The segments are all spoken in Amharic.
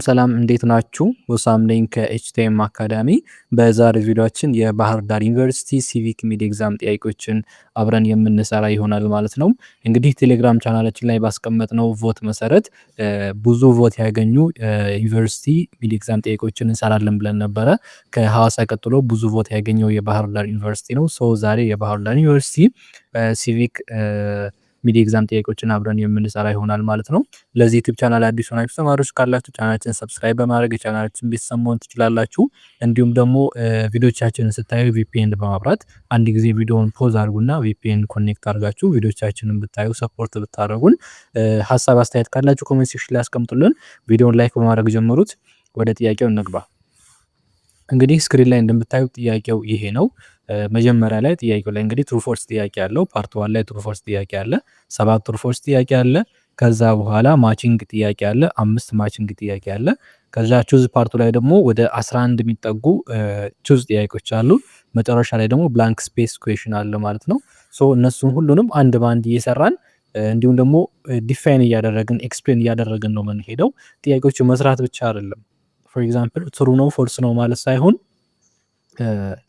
ሰላም እንዴት ናችሁ? ወሳም ነኝ ከኤችቲኤም አካዳሚ። በዛሬው ቪዲዮአችን የባህር ዳር ዩኒቨርሲቲ ሲቪክ ሚድ ኤግዛም ጥያቄዎችን አብረን የምንሰራ ይሆናል ማለት ነው። እንግዲህ ቴሌግራም ቻናላችን ላይ ባስቀመጥነው ቮት መሰረት ብዙ ቮት ያገኙ ዩኒቨርሲቲ ሚድ ኤግዛም ጥያቄዎችን እንሰራለን ብለን ነበረ። ከሐዋሳ ቀጥሎ ብዙ ቮት ያገኘው የባህር ዳር ዩኒቨርሲቲ ነው። ዛሬ የባህር ዳር ዩኒቨርሲቲ ሲቪክ ሚድ ኤግዛም ጥያቄዎችን አብረን የምንሰራ ይሆናል ማለት ነው። ለዚህ ዩቲዩብ ቻናል አዲስ ሆናችሁ ተማሪዎች ካላችሁ ቻናላችንን ሰብስክራይብ በማድረግ የቻናላችን ቤተሰብ መሆን ትችላላችሁ። እንዲሁም ደግሞ ቪዲዮቻችንን ስታዩ ቪፒኤን በማብራት አንድ ጊዜ ቪዲዮውን ፖዝ አድርጉና ቪፒኤን ኮኔክት አድርጋችሁ ቪዲዮቻችንን ብታዩ ሰፖርት ብታደርጉን። ሀሳብ አስተያየት ካላችሁ ኮሜንት ሴክሽን ላይ አስቀምጡልን። ቪዲዮውን ላይክ በማድረግ ጀምሩት። ወደ ጥያቄው እንግባ። እንግዲህ ስክሪን ላይ እንደምታዩት ጥያቄው ይሄ ነው። መጀመሪያ ላይ ጥያቄው ላይ እንግዲህ ትሩ ፎልስ ጥያቄ አለው። ፓርት 1 ላይ ትሩ ፎልስ ጥያቄ አለ፣ 7 ትሩ ፎልስ ጥያቄ አለ። ከዛ በኋላ ማቺንግ ጥያቄ አለ፣ 5 ማቺንግ ጥያቄ አለ። ከዛ ቹዝ ፓርቱ ላይ ደግሞ ወደ 11 የሚጠጉ ቹዝ ጥያቄዎች አሉ። መጨረሻ ላይ ደግሞ ብላንክ ስፔስ ኩዌሽን አለ ማለት ነው። እነሱን ሁሉንም አንድ ባንድ እየሰራን እንዲሁም ደግሞ ዲፋይን እያደረግን ኤክስፕሌን እያደረግን ነው የምንሄደው። ጥያቄዎቹ መስራት ብቻ አይደለም። ፎር ኤግዛምፕል ትሩ ነው ፎልስ ነው ማለት ሳይሆን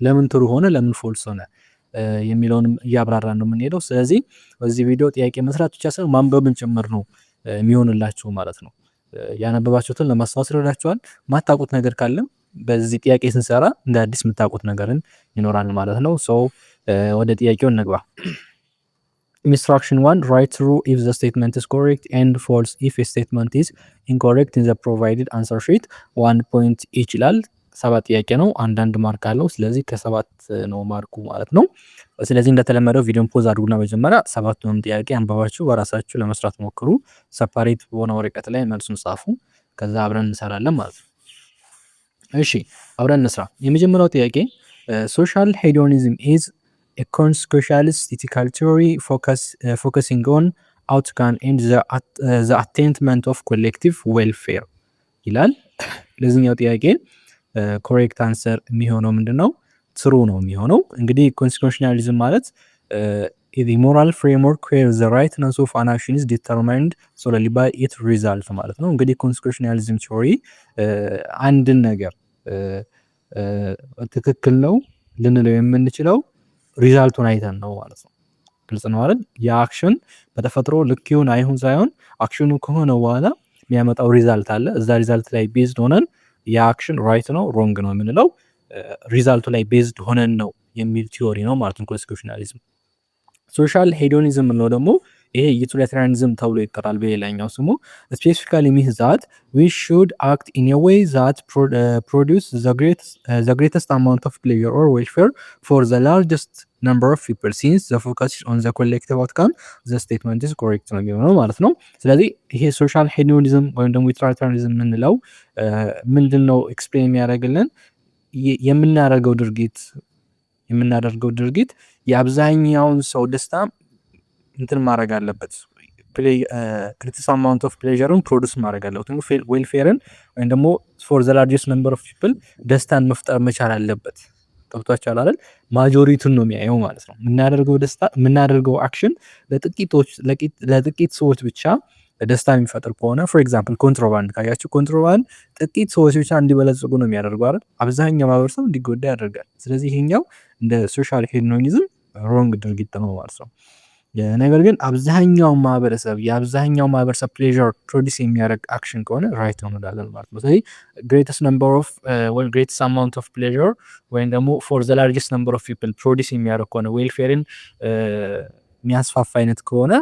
ለምን ትሩ ሆነ ለምን ፎልስ ሆነ የሚለውንም እያብራራን ነው የምንሄደው። ስለዚህ በዚህ ቪዲዮ ጥያቄ መስራት ብቻ ሳይሆን ማንበብን ጭምር ነው የሚሆንላችሁ ማለት ነው። ያነበባችሁትን ለማስታወስ ይረዳችኋል። ማታውቁት ነገር ካለም በዚህ ጥያቄ ስንሰራ እንደ አዲስ የምታውቁት ነገርን ይኖራል ማለት ነው። ወደ ጥያቄው እንግባ። Instruction 1, write true if the statement is correct and false if a statement is incorrect in the provided answer sheet. 1 point each ይላል። 7 ጥያቄ ነው። አንዳንድ ማርክ አለው። ስለዚህ ከ7 ነው ማርኩ ማለት ነው። ስለዚህ እንደተለመደው ቪዲዮን ፖዝ አድርጉና መጀመሪያ 7ቱንም ጥያቄ አንብባችሁ በራሳችሁ ለመስራት ሞክሩ። ሰፓሬት በሆነ ወረቀት ላይ መልሱን ጻፉ። ከዛ አብረን እንሰራለን ማለት ነው። እሺ አብረን እንስራ። የመጀመሪያው ጥያቄ social hedonism is a consequentialist ethical theory focusing on outcome and the attainment of collective welfare ይላል። ለዚህኛው ጥያቄ ኮሬክት አንሰር የሚሆነው ምንድነው? ትሩ ነው የሚሆነው። እንግዲህ ኮንስቲቱሽናሊዝም ማለት the moral framework where the rightness of an action is determined solely by its result ማለት ነው። እንግዲህ ኮንስቲቱሽናሊዝም ቲዮሪ አንድን ነገር ትክክል ነው ልንለው የምንችለው ሪዛልቱን አይተን ነው ማለት ነው። ግልጽ ነው አይደል? የአክሽን በተፈጥሮ ልክ ይሁን አይሁን ሳይሆን አክሽኑ ከሆነ በኋላ የሚያመጣው ሪዛልት አለ። እዛ ሪዛልት ላይ ቤዝድ ሆነን የአክሽን ራይት ነው ሮንግ ነው የምንለው ሪዛልቱ ላይ ቤዝድ ሆነን ነው የሚል ቲዮሪ ነው ማለት ነው ኮንስቲቱሽናሊዝም። ሶሻል ሄዶኒዝም ነው ደግሞ ይሄ ዩቲሊታሪያኒዝም ተብሎ ይጠራል በሌላኛው ስሙ። ስፔሲፊካሊ ሚንስ ዛት ዊ ሹድ አክት ኢን ኤ ዌይ ዛት ፕሮዲውስ ዘ ግሬተስት አማውንት ኦፍ ፕሌዠር ኦር ዌልፌር ፎር ዘ ላርጀስት ነምበር ኦፍ ፒፕል ሲንስ ዘ ፎከስ ኦን ዘ ኮሌክቲቭ አውትካም ዘ ስቴትመንት ኢዝ ኮሬክት ነው የሚሆነው ማለት ነው። ስለዚህ ይሄ ሶሻል ሄዶኒዝም ወይም ደግሞ ዩቲሊታሪያኒዝም የምንለው ምንድነው ኤክስፕሌን የሚያደርግልን የምናደርገው ድርጊት የአብዛኛውን ሰው ደስታ እንትን ማድረግ አለበት። ግሬተስት አማውንት ኦፍ ፕሌዠርን ፕሮዲውስ ማድረግ አለበት። ዌልፌርን ወይም ደግሞ ፎር ዘ ላርጀስት ነምበር ኦፍ ፒፕል ደስታን መፍጠር መቻል አለበት። ገብቷችኋል አይደል? ማጆሪቲውን ነው የሚያየው ማለት ነው። የምናደርገው አክሽን ለጥቂት ሰዎች ብቻ ደስታ የሚፈጥር ከሆነ ፎር ኤግዛምፕል ኮንትሮባንድ ካያችሁ ኮንትሮባንድ ጥቂት ሰዎች ብቻ እንዲበለጽጉ ነው የሚያደርገው አይደል? አብዛኛው ማህበረሰብ እንዲጎዳ ያደርጋል። ስለዚህ ይሄኛው እንደ ሶሻል ሄዶኒዝም ሮንግ ድርጊት ነው ማለት ነው። ነገር ግን የአብዛኛው ማህበረሰብ ፕሌዠር ፕሮዲስ የሚያደርግ አክሽን ከሆነ ራይት ነው እንላለን ማለት ነው። ስለዚህ ግሬተስት አማውንት ኦፍ ፕሌዠር ወይም ደግሞ ፎር ዘ ላርጀስት ነምበር ኦፍ ፒፕል ፕሮዲስ የሚያደርግ ከሆነ ዌልፌርን የሚያስፋፋ አይነት ከሆነ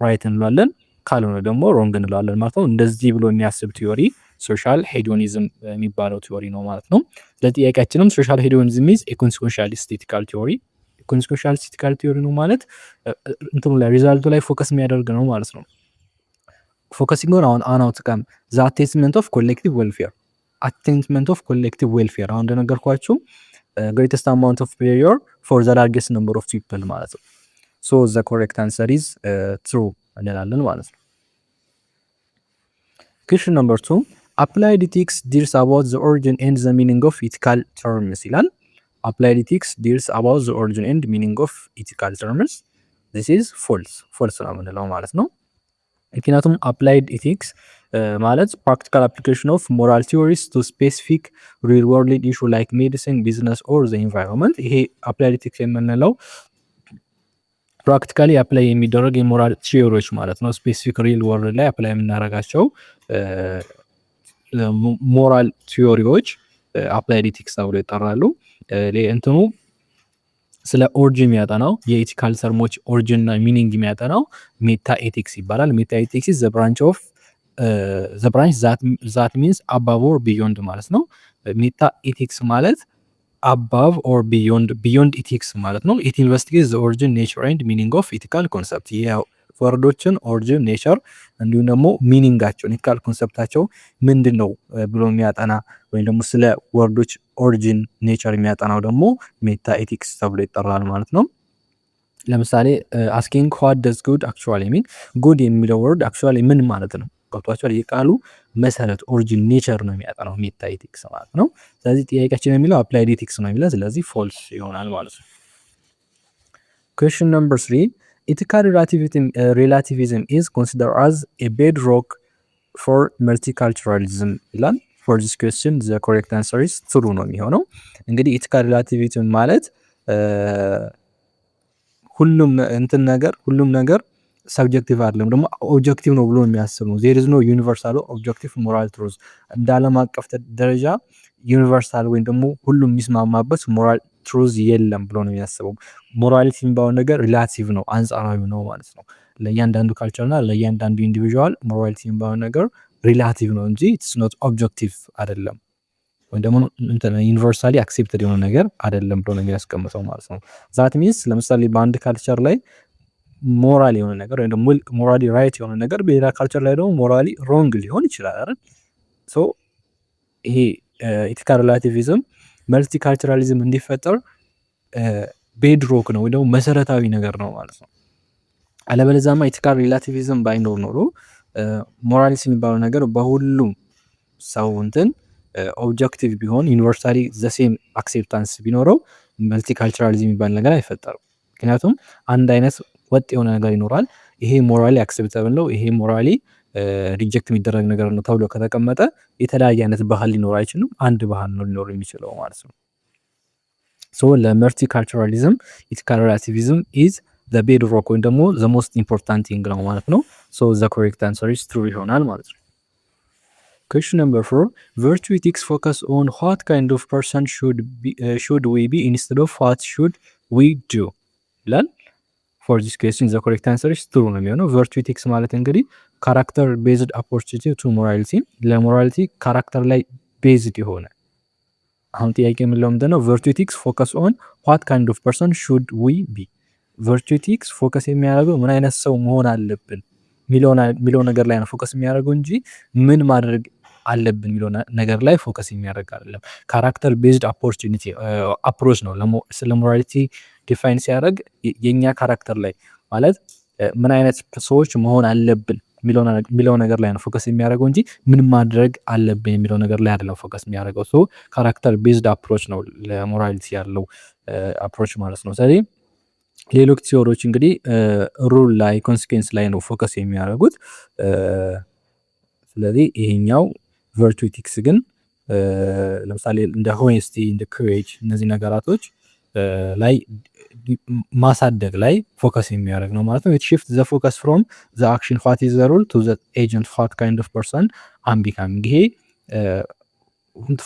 ራይት እንላለን፣ ካልሆነ ደግሞ ሮንግ እንላለን ማለት ነው። እንደዚህ ብሎ የሚያስብ ቲዮሪ ሶሻል ሄዶኒዝም የሚባለው ቲዮሪ ነው ማለት ነው። ለጥያቄያችንም ሶሻል ሄዶኒዝም ኢዝ ኤ ኮንሲኩዌንሻሊስት ኤቲካል ቲዮሪ። ኮንሲኩዌንሻሊስት ኤቲካል ቲዮሪ ነው ማለት እንትኑ ላይ ሪዛልቱ ላይ ፎከስ የሚያደርግ ነው ማለት ነው። ፎከሲንግ ኦን አን አውትካም ዘ አቴንመንት ኦፍ ኮሌክቲቭ ዌልፌር አሁን እንደነገርኳችሁ ግሬተስት አማውንት ኦፍ ፕሌዠር ፎር ዘ ላርጀስት ነምበር ኦፍ ፒፕል ማለት ነው። ዘ ኮሬክት አንሰር ኢዝ ትሩ እንላለን ማለት ነው። Question number 2, applied ethics deals about the origin and the meaning of ethical terms ይላል። applied ethics deals about the origin and meaning of ethical terms this is false ነው የምንለው ማለት ነው። ምክንያቱም አፕላይድ ኢቲክስ ማለት ፕራክቲካል አፕሊኬሽን ኦፍ ሞራል ቲዎሪስ ቱ ስፔሲፊክ ሪል ወርልድ ኢሹ ላይክ ሜዲሲን ቢዝነስ ኦር ዘ ኢንቫይሮንመንት። ይሄ አፕላይድ ኢቲክስ የምንለው ፕራክቲካሊ አፕላይ የሚደረግ የሞራል ቲዎሪዎች ማለት ነው። ስፔሲፊክ ሪል ወርልድ ላይ አፕላይ የምናደርጋቸው ሞራል ቲዎሪዎች አፕላይድ ኢቲክስ ተብሎ ይጠራሉ። እንትኑ ስለ ኦሪጂን የሚያጠናው የኢቲካል ተርሞች ኦሪጂን እና ሚኒንግ የሚያጠናው ሜታ ኤቲክስ ይባላል። ሜታ ኤቲክስ ዘ ብራንች ኦፍ ዘ ብራንች ዛት ሚንስ አባቭ ኦር ቢዮንድ ማለት ነው። ሜታ ኤቲክስ ማለት አባቭ ኦር ቢዮንድ ኢቲክስ ማለት ነው። ኢት ኢንቨስቲጌትስ ዘ ኦሪጂን ኔቸር ኤንድ ሚኒንግ ኦፍ ኢቲካል ኮንሰፕት። ወርዶችን ኦሪጂን፣ ኔቸር እንዲሁም ደግሞ ሚኒንጋቸውን ኢቲካል ኮንሰፕታቸው ምንድን ነው ብሎ የሚያጠና ወይም ደግሞ ስለ ወርዶች ኦሪጂን ኔቸር የሚያጠናው ደግሞ ሜታ ኤቲክስ ተብሎ ይጠራል ማለት ነው። ለምሳሌ አስኪንግ ዋት ደዝ ጉድ አክቹዋሊ ሚን፣ ጉድ የሚለው ወርድ አክቹዋሊ ምን ማለት ነው ገብቷቸዋል። የቃሉ መሰረት ኦሪጂን ኔቸር ነው የሚያጠናው ሜታ ኤቲክስ ማለት ነው። ስለዚህ ጥያቄያችን የሚለው አፕላይድ ኤቲክስ ነው የሚለው፣ ስለዚህ ፎልስ ይሆናል ማለት ነው። ኩዌስችን ነምበር 3 ethical relativism is considered as a bedrock for multiculturalism ይላል። for this question the correct answer is true ነው የሚሆነው። እንግዲህ ethical relativism ማለት ሁሉም ነገር ሰብጀክቲቭ አይደለም ደግሞ ኦብጀክቲቭ ነው ብሎ የሚያስብ ነው። there is no universal objective moral truth እንደ ዓለም አቀፍ ደረጃ ዩኒቨርሳል ወይም ደግሞ ሁሉም የሚስማማበት ሞራል ትሩዝ የለም ብሎ ነው የሚያስበው። ሞራሊቲ የሚባለው ነገር ሪላቲቭ ነው፣ አንጻራዊ ነው ማለት ነው። ለእያንዳንዱ ካልቸር እና ለእያንዳንዱ ኢንዲቪዥዋል ሞራሊቲ የሚባለው ነገር ሪላቲቭ ነው እንጂ ኢትስ ኖት ኦብጀክቲቭ አይደለም፣ ወይም ደግሞ ዩኒቨርሳሊ አክሴፕትድ የሆነ ነገር አይደለም ብሎ ነው የሚያስቀምጠው ማለት ነው። ዛት ሚንስ ለምሳሌ በአንድ ካልቸር ላይ ሞራል የሆነ ነገር ወይም ደግሞ ሞራሊ ራይት የሆነ ነገር በሌላ ካልቸር ላይ ደግሞ ሞራሊ ሮንግ ሊሆን ይችላል አይደል? ሶ ይሄ ኢቲካል ሪላቲቪዝም መልቲካልቸራሊዝም እንዲፈጠር ቤድሮክ ነው ወይ ደግሞ መሰረታዊ ነገር ነው ማለት ነው። አለበለዚያማ ኢቲካል ሪላቲቪዝም ባይኖር ኖሮ ሞራሊቲ የሚባለው ነገር በሁሉም ሰው እንትን ኦብጀክቲቭ ቢሆን ዩኒቨርሳሊ ዘ ሴም አክሴፕታንስ ቢኖረው መልቲካልቸራሊዝም የሚባል ነገር አይፈጠርም። ምክንያቱም አንድ አይነት ወጥ የሆነ ነገር ይኖራል። ይሄ ሞራሊ አክሴፕተብል ነው፣ ይሄ ሞራሊ ሪጀክት የሚደረግ ነገር ነው ተብሎ ከተቀመጠ የተለያየ አይነት ባህል ሊኖር አይችልም። አንድ ባህል ነው ሊኖር የሚችለው ማለት ነው። ሶ ለመልቲካልቸራሊዝም ኢቲካል ሪላቲቪዝም ኢዝ ዘ ቤድሮክ ወይም ደግሞ ዘ ሞስት ኢምፖርታንት ቲንግ ነው ማለት ነው። ሶ ዘ ኮሬክት አንሰር ኢዝ ትሩ ይሆናል ማለት ነው። Question number 4 virtue ethics focus on what kind of person should we be instead of what should we do ይላል። for this question the correct answer is true ነው የሚሆነው። virtue ethics ማለት እንግዲህ ካራክተር ቤዝድ አፕሮች ቱ ሞራሊቲ፣ ለሞራሊቲ ካራክተር ላይ ቤዝድ የሆነ አሁን ጥያቄ የምንለው ምንድነው? virtue ethics focus on what kind of person should we be። virtue ethics ፎከስ የሚያደርገው ምን አይነት ሰው መሆን አለብን ሚለው ነገር ላይ ነው ፎከስ የሚያደርገው እንጂ ምን ማድረግ አለብን ሚለው ነገር ላይ ፎከስ የሚያደርግ አይደለም። ካራክተር ቤዝድ አፕሮች ነው ስለ ሞራሊቲ ዲፋይን ሲያደርግ የኛ ካራክተር ላይ ማለት ምን አይነት ሰዎች መሆን አለብን ሚለው ነገር ላይ ነው ፎከስ የሚያደርገው እንጂ ምን ማድረግ አለብን የሚለው ነገር ላይ አይደለም ፎከስ የሚያደርገው። ሶ ካራክተር ቤዝድ አፕሮች ነው ለሞራሊቲ ያለው አፕሮች ማለት ነው። ስለዚህ ሌሎች ቲዎሪዎች እንግዲህ ሩል ላይ ኮንሲኩዌንስ ላይ ነው ፎከስ የሚያደርጉት። ስለዚህ ይሄኛው ቨርቹ ኢቲክስ ግን ለምሳሌ እንደ ሆኔስቲ እንደ ኩሬጅ እነዚህ ነገራቶች ላይ ማሳደግ ላይ ፎከስ የሚያደርግ ነው ማለት ነው። it shift the focus from the action what is the rule to the agent what kind of person I'm becoming። ይሄ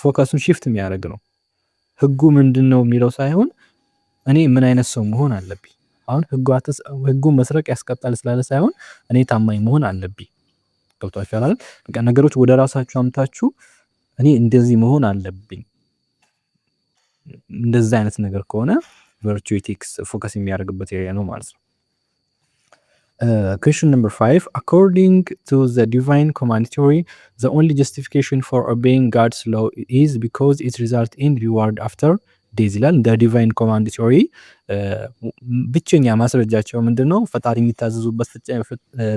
ፎከሱን shift የሚያደርግ ነው። ህጉ ምንድነው የሚለው ሳይሆን እኔ ምን አይነት ሰው መሆን አለብኝ። አሁን ህጉ መስረቅ ያስቀጣል ስላለ ሳይሆን እኔ ታማኝ መሆን አለብኝ። ገብቷችኋል አይደል? በቃ ነገሮች ወደ ራሳችሁ አምታችሁ እኔ እንደዚህ መሆን አለብኝ እንደዛ አይነት ነገር ከሆነ virtue ethics ፎከስ የሚያደርግበት ኤሪያ ነው ማለት ነው። question number 5 according to the divine command theory the only justification for obeying God's law is because it results in reward after death ይላል። the divine command theory ብቸኛ ማስረጃቸው ምንድነው? ፈጣሪ የሚታዘዙበት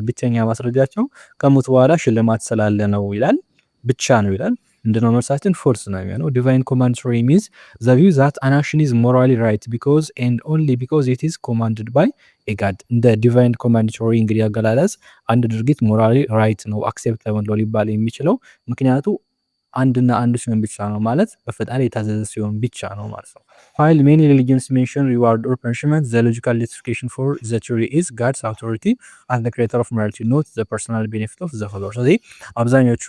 ብቸኛ ማስረጃቸው ከሞት በኋላ ሽልማት ስላለ ነው ይላል። ብቻ ነው ይላል። ምንድነው መልሳችን? ፎልስ ነው የሚሆነው። ዲቫይን ኮማንደሪ ሚንስ ዘ ቪው ዛት አን አክሽን ኢዝ ሞራሊ ራይት ቢኮዝ ኤንድ ኦንሊ ቢኮዝ ኢት ኢዝ ኮማንድድ ባይ ኤ ጋድ። እንደ ዲቫይን ኮማንደሪ እንግዲህ አገላለጽ አንድ ድርጊት ሞራሊ ራይት ነው አክሴፕተብል ነው ሊባል የሚችለው ምክንያቱ አንድና አንድ ሲሆን ብቻ ነው ማለት በፈጣሪ የታዘዘ ሲሆን ብቻ ነው ማለት ነው። while many religions mention reward or punishment, the logical justification for the theory is God's authority as the creator of morality, not the personal benefit of the follower። ስለዚህ አብዛኞቹ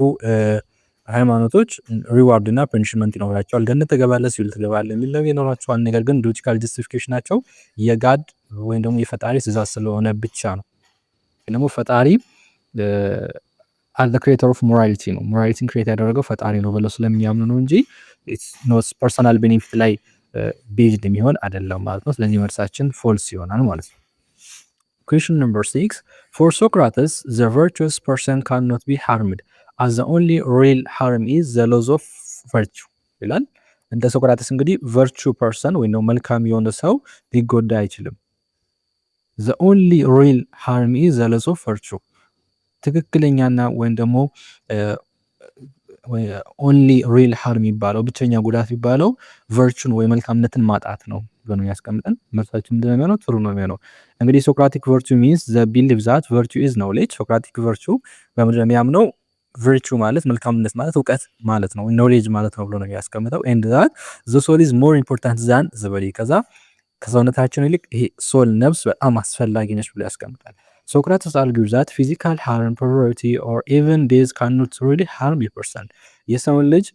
ሃይማኖቶች ሪዋርድ እና ፐኒሽመንት ይኖራቸዋል። ገነት ትገባለህ ሲሉ ትገባለህ የሚል ነው ይኖራቸዋል። ነገር ግን ሎጂካል ጀስቲፊኬሽን ናቸው የጋድ ወይም ደግሞ የፈጣሪ ትእዛዝ ስለሆነ ብቻ ነው። ደግሞ ፈጣሪ as the creator of morality ነው ሞራሊቲን ክሬት ያደረገው ፈጣሪ ነው ብለው ስለሚያምኑ ነው እንጂ ኖት ፐርሰናል ቤኔፊት ላይ ቤዝድ የሚሆን አይደለም ማለት ነው። ስለዚህ መልሳችን ፎልስ ይሆናል ማለት ነው። Question number 6 for Socrates the virtuous person cannot be harmed as the only real harm is the loss of virtue ይላል። እንደ ሶክራተስ እንግዲህ virtue person ወይ ነው መልካም የሆነ ሰው ሊጎዳ አይችልም። the only real harm is the loss of virtue ትክክለኛና ወይም ደግሞ ኦንሊ ሪል ሃርም የሚባለው ብቸኛ ጉዳት የሚባለው ቨርቹን ወይ መልካምነትን ማጣት ነው ብሎ ነው ያስቀምጠን። መልሳችን ምንድን ነው የሚሆነው? ትሩ ነው የሚሆነው። እንግዲህ ሶክራቲክ ቨርቹ ሚንስ ዘ ቢሊቭ ዛት ቨርቹ ኢዝ ኖሌጅ። ሶክራቲክ ቨርቹ በምንድን ነው የሚያምነው? ቨርቹ ማለት መልካምነት ማለት እውቀት ማለት ነው፣ ኖሌጅ ማለት ነው ብሎ ነው ያስቀምጠው። ኤንድ ዛት ዘ ሶል ኢዝ ሞር ኢምፖርታንት ዛን ዘ ቦዲ። ከዛ ከሰውነታችን ይልቅ ይሄ ሶል ነፍስ በጣም አስፈላጊ ነች ብሎ ያስቀምጣል። Socrates argues that physical harm, poverty, or even death cannot really harm a person. የሰውን ልጅ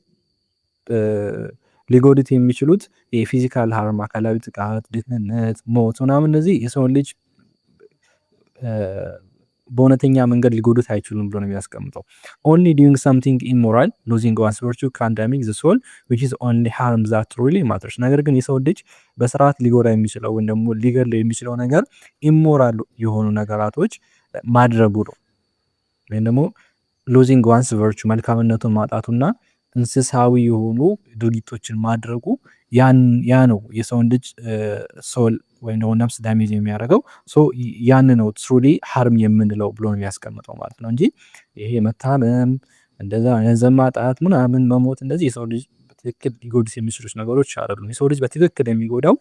ሊጎዱት የሚችሉት የፊዚካል ሃርም አካላዊ ጥቃት፣ ድህነት፣ ሞት ምናምን እነዚህ የሰውን ልጅ በእውነተኛ መንገድ ሊጎዱት አይችሉም ብሎ ነው የሚያስቀምጠው። only doing something immoral, losing one's virtue can damage the soul which is only harm that really matters። ነገር ግን የሰው ልጅ በስርዓት ሊጎዳ የሚችለው ወይም ደግሞ ሊገድል የሚችለው ነገር ኢሞራል የሆኑ ነገራቶች ማድረጉ ነው። ወይም ደግሞ losing one's virtue መልካምነቱን ማጣቱና እንስሳዊ የሆኑ ድርጊቶችን ማድረጉ ያ ነው የሰውን ልጅ ሶል ወይም ደግሞ ነፍስ ዳሜጅ የሚያደርገው። ያን ነው ትሩሊ ሃርም የምንለው ብሎ ነው ያስቀምጠው ማለት ነው እንጂ ይሄ መታመም እንደዛ ገንዘብ ማጣት ምናምን መሞት እንደዚህ የሰው ልጅ በትክክል ሊጎዱት የሚችሉት ነገሮች አይደሉም። የሰው ልጅ በትክክል የሚጎዳው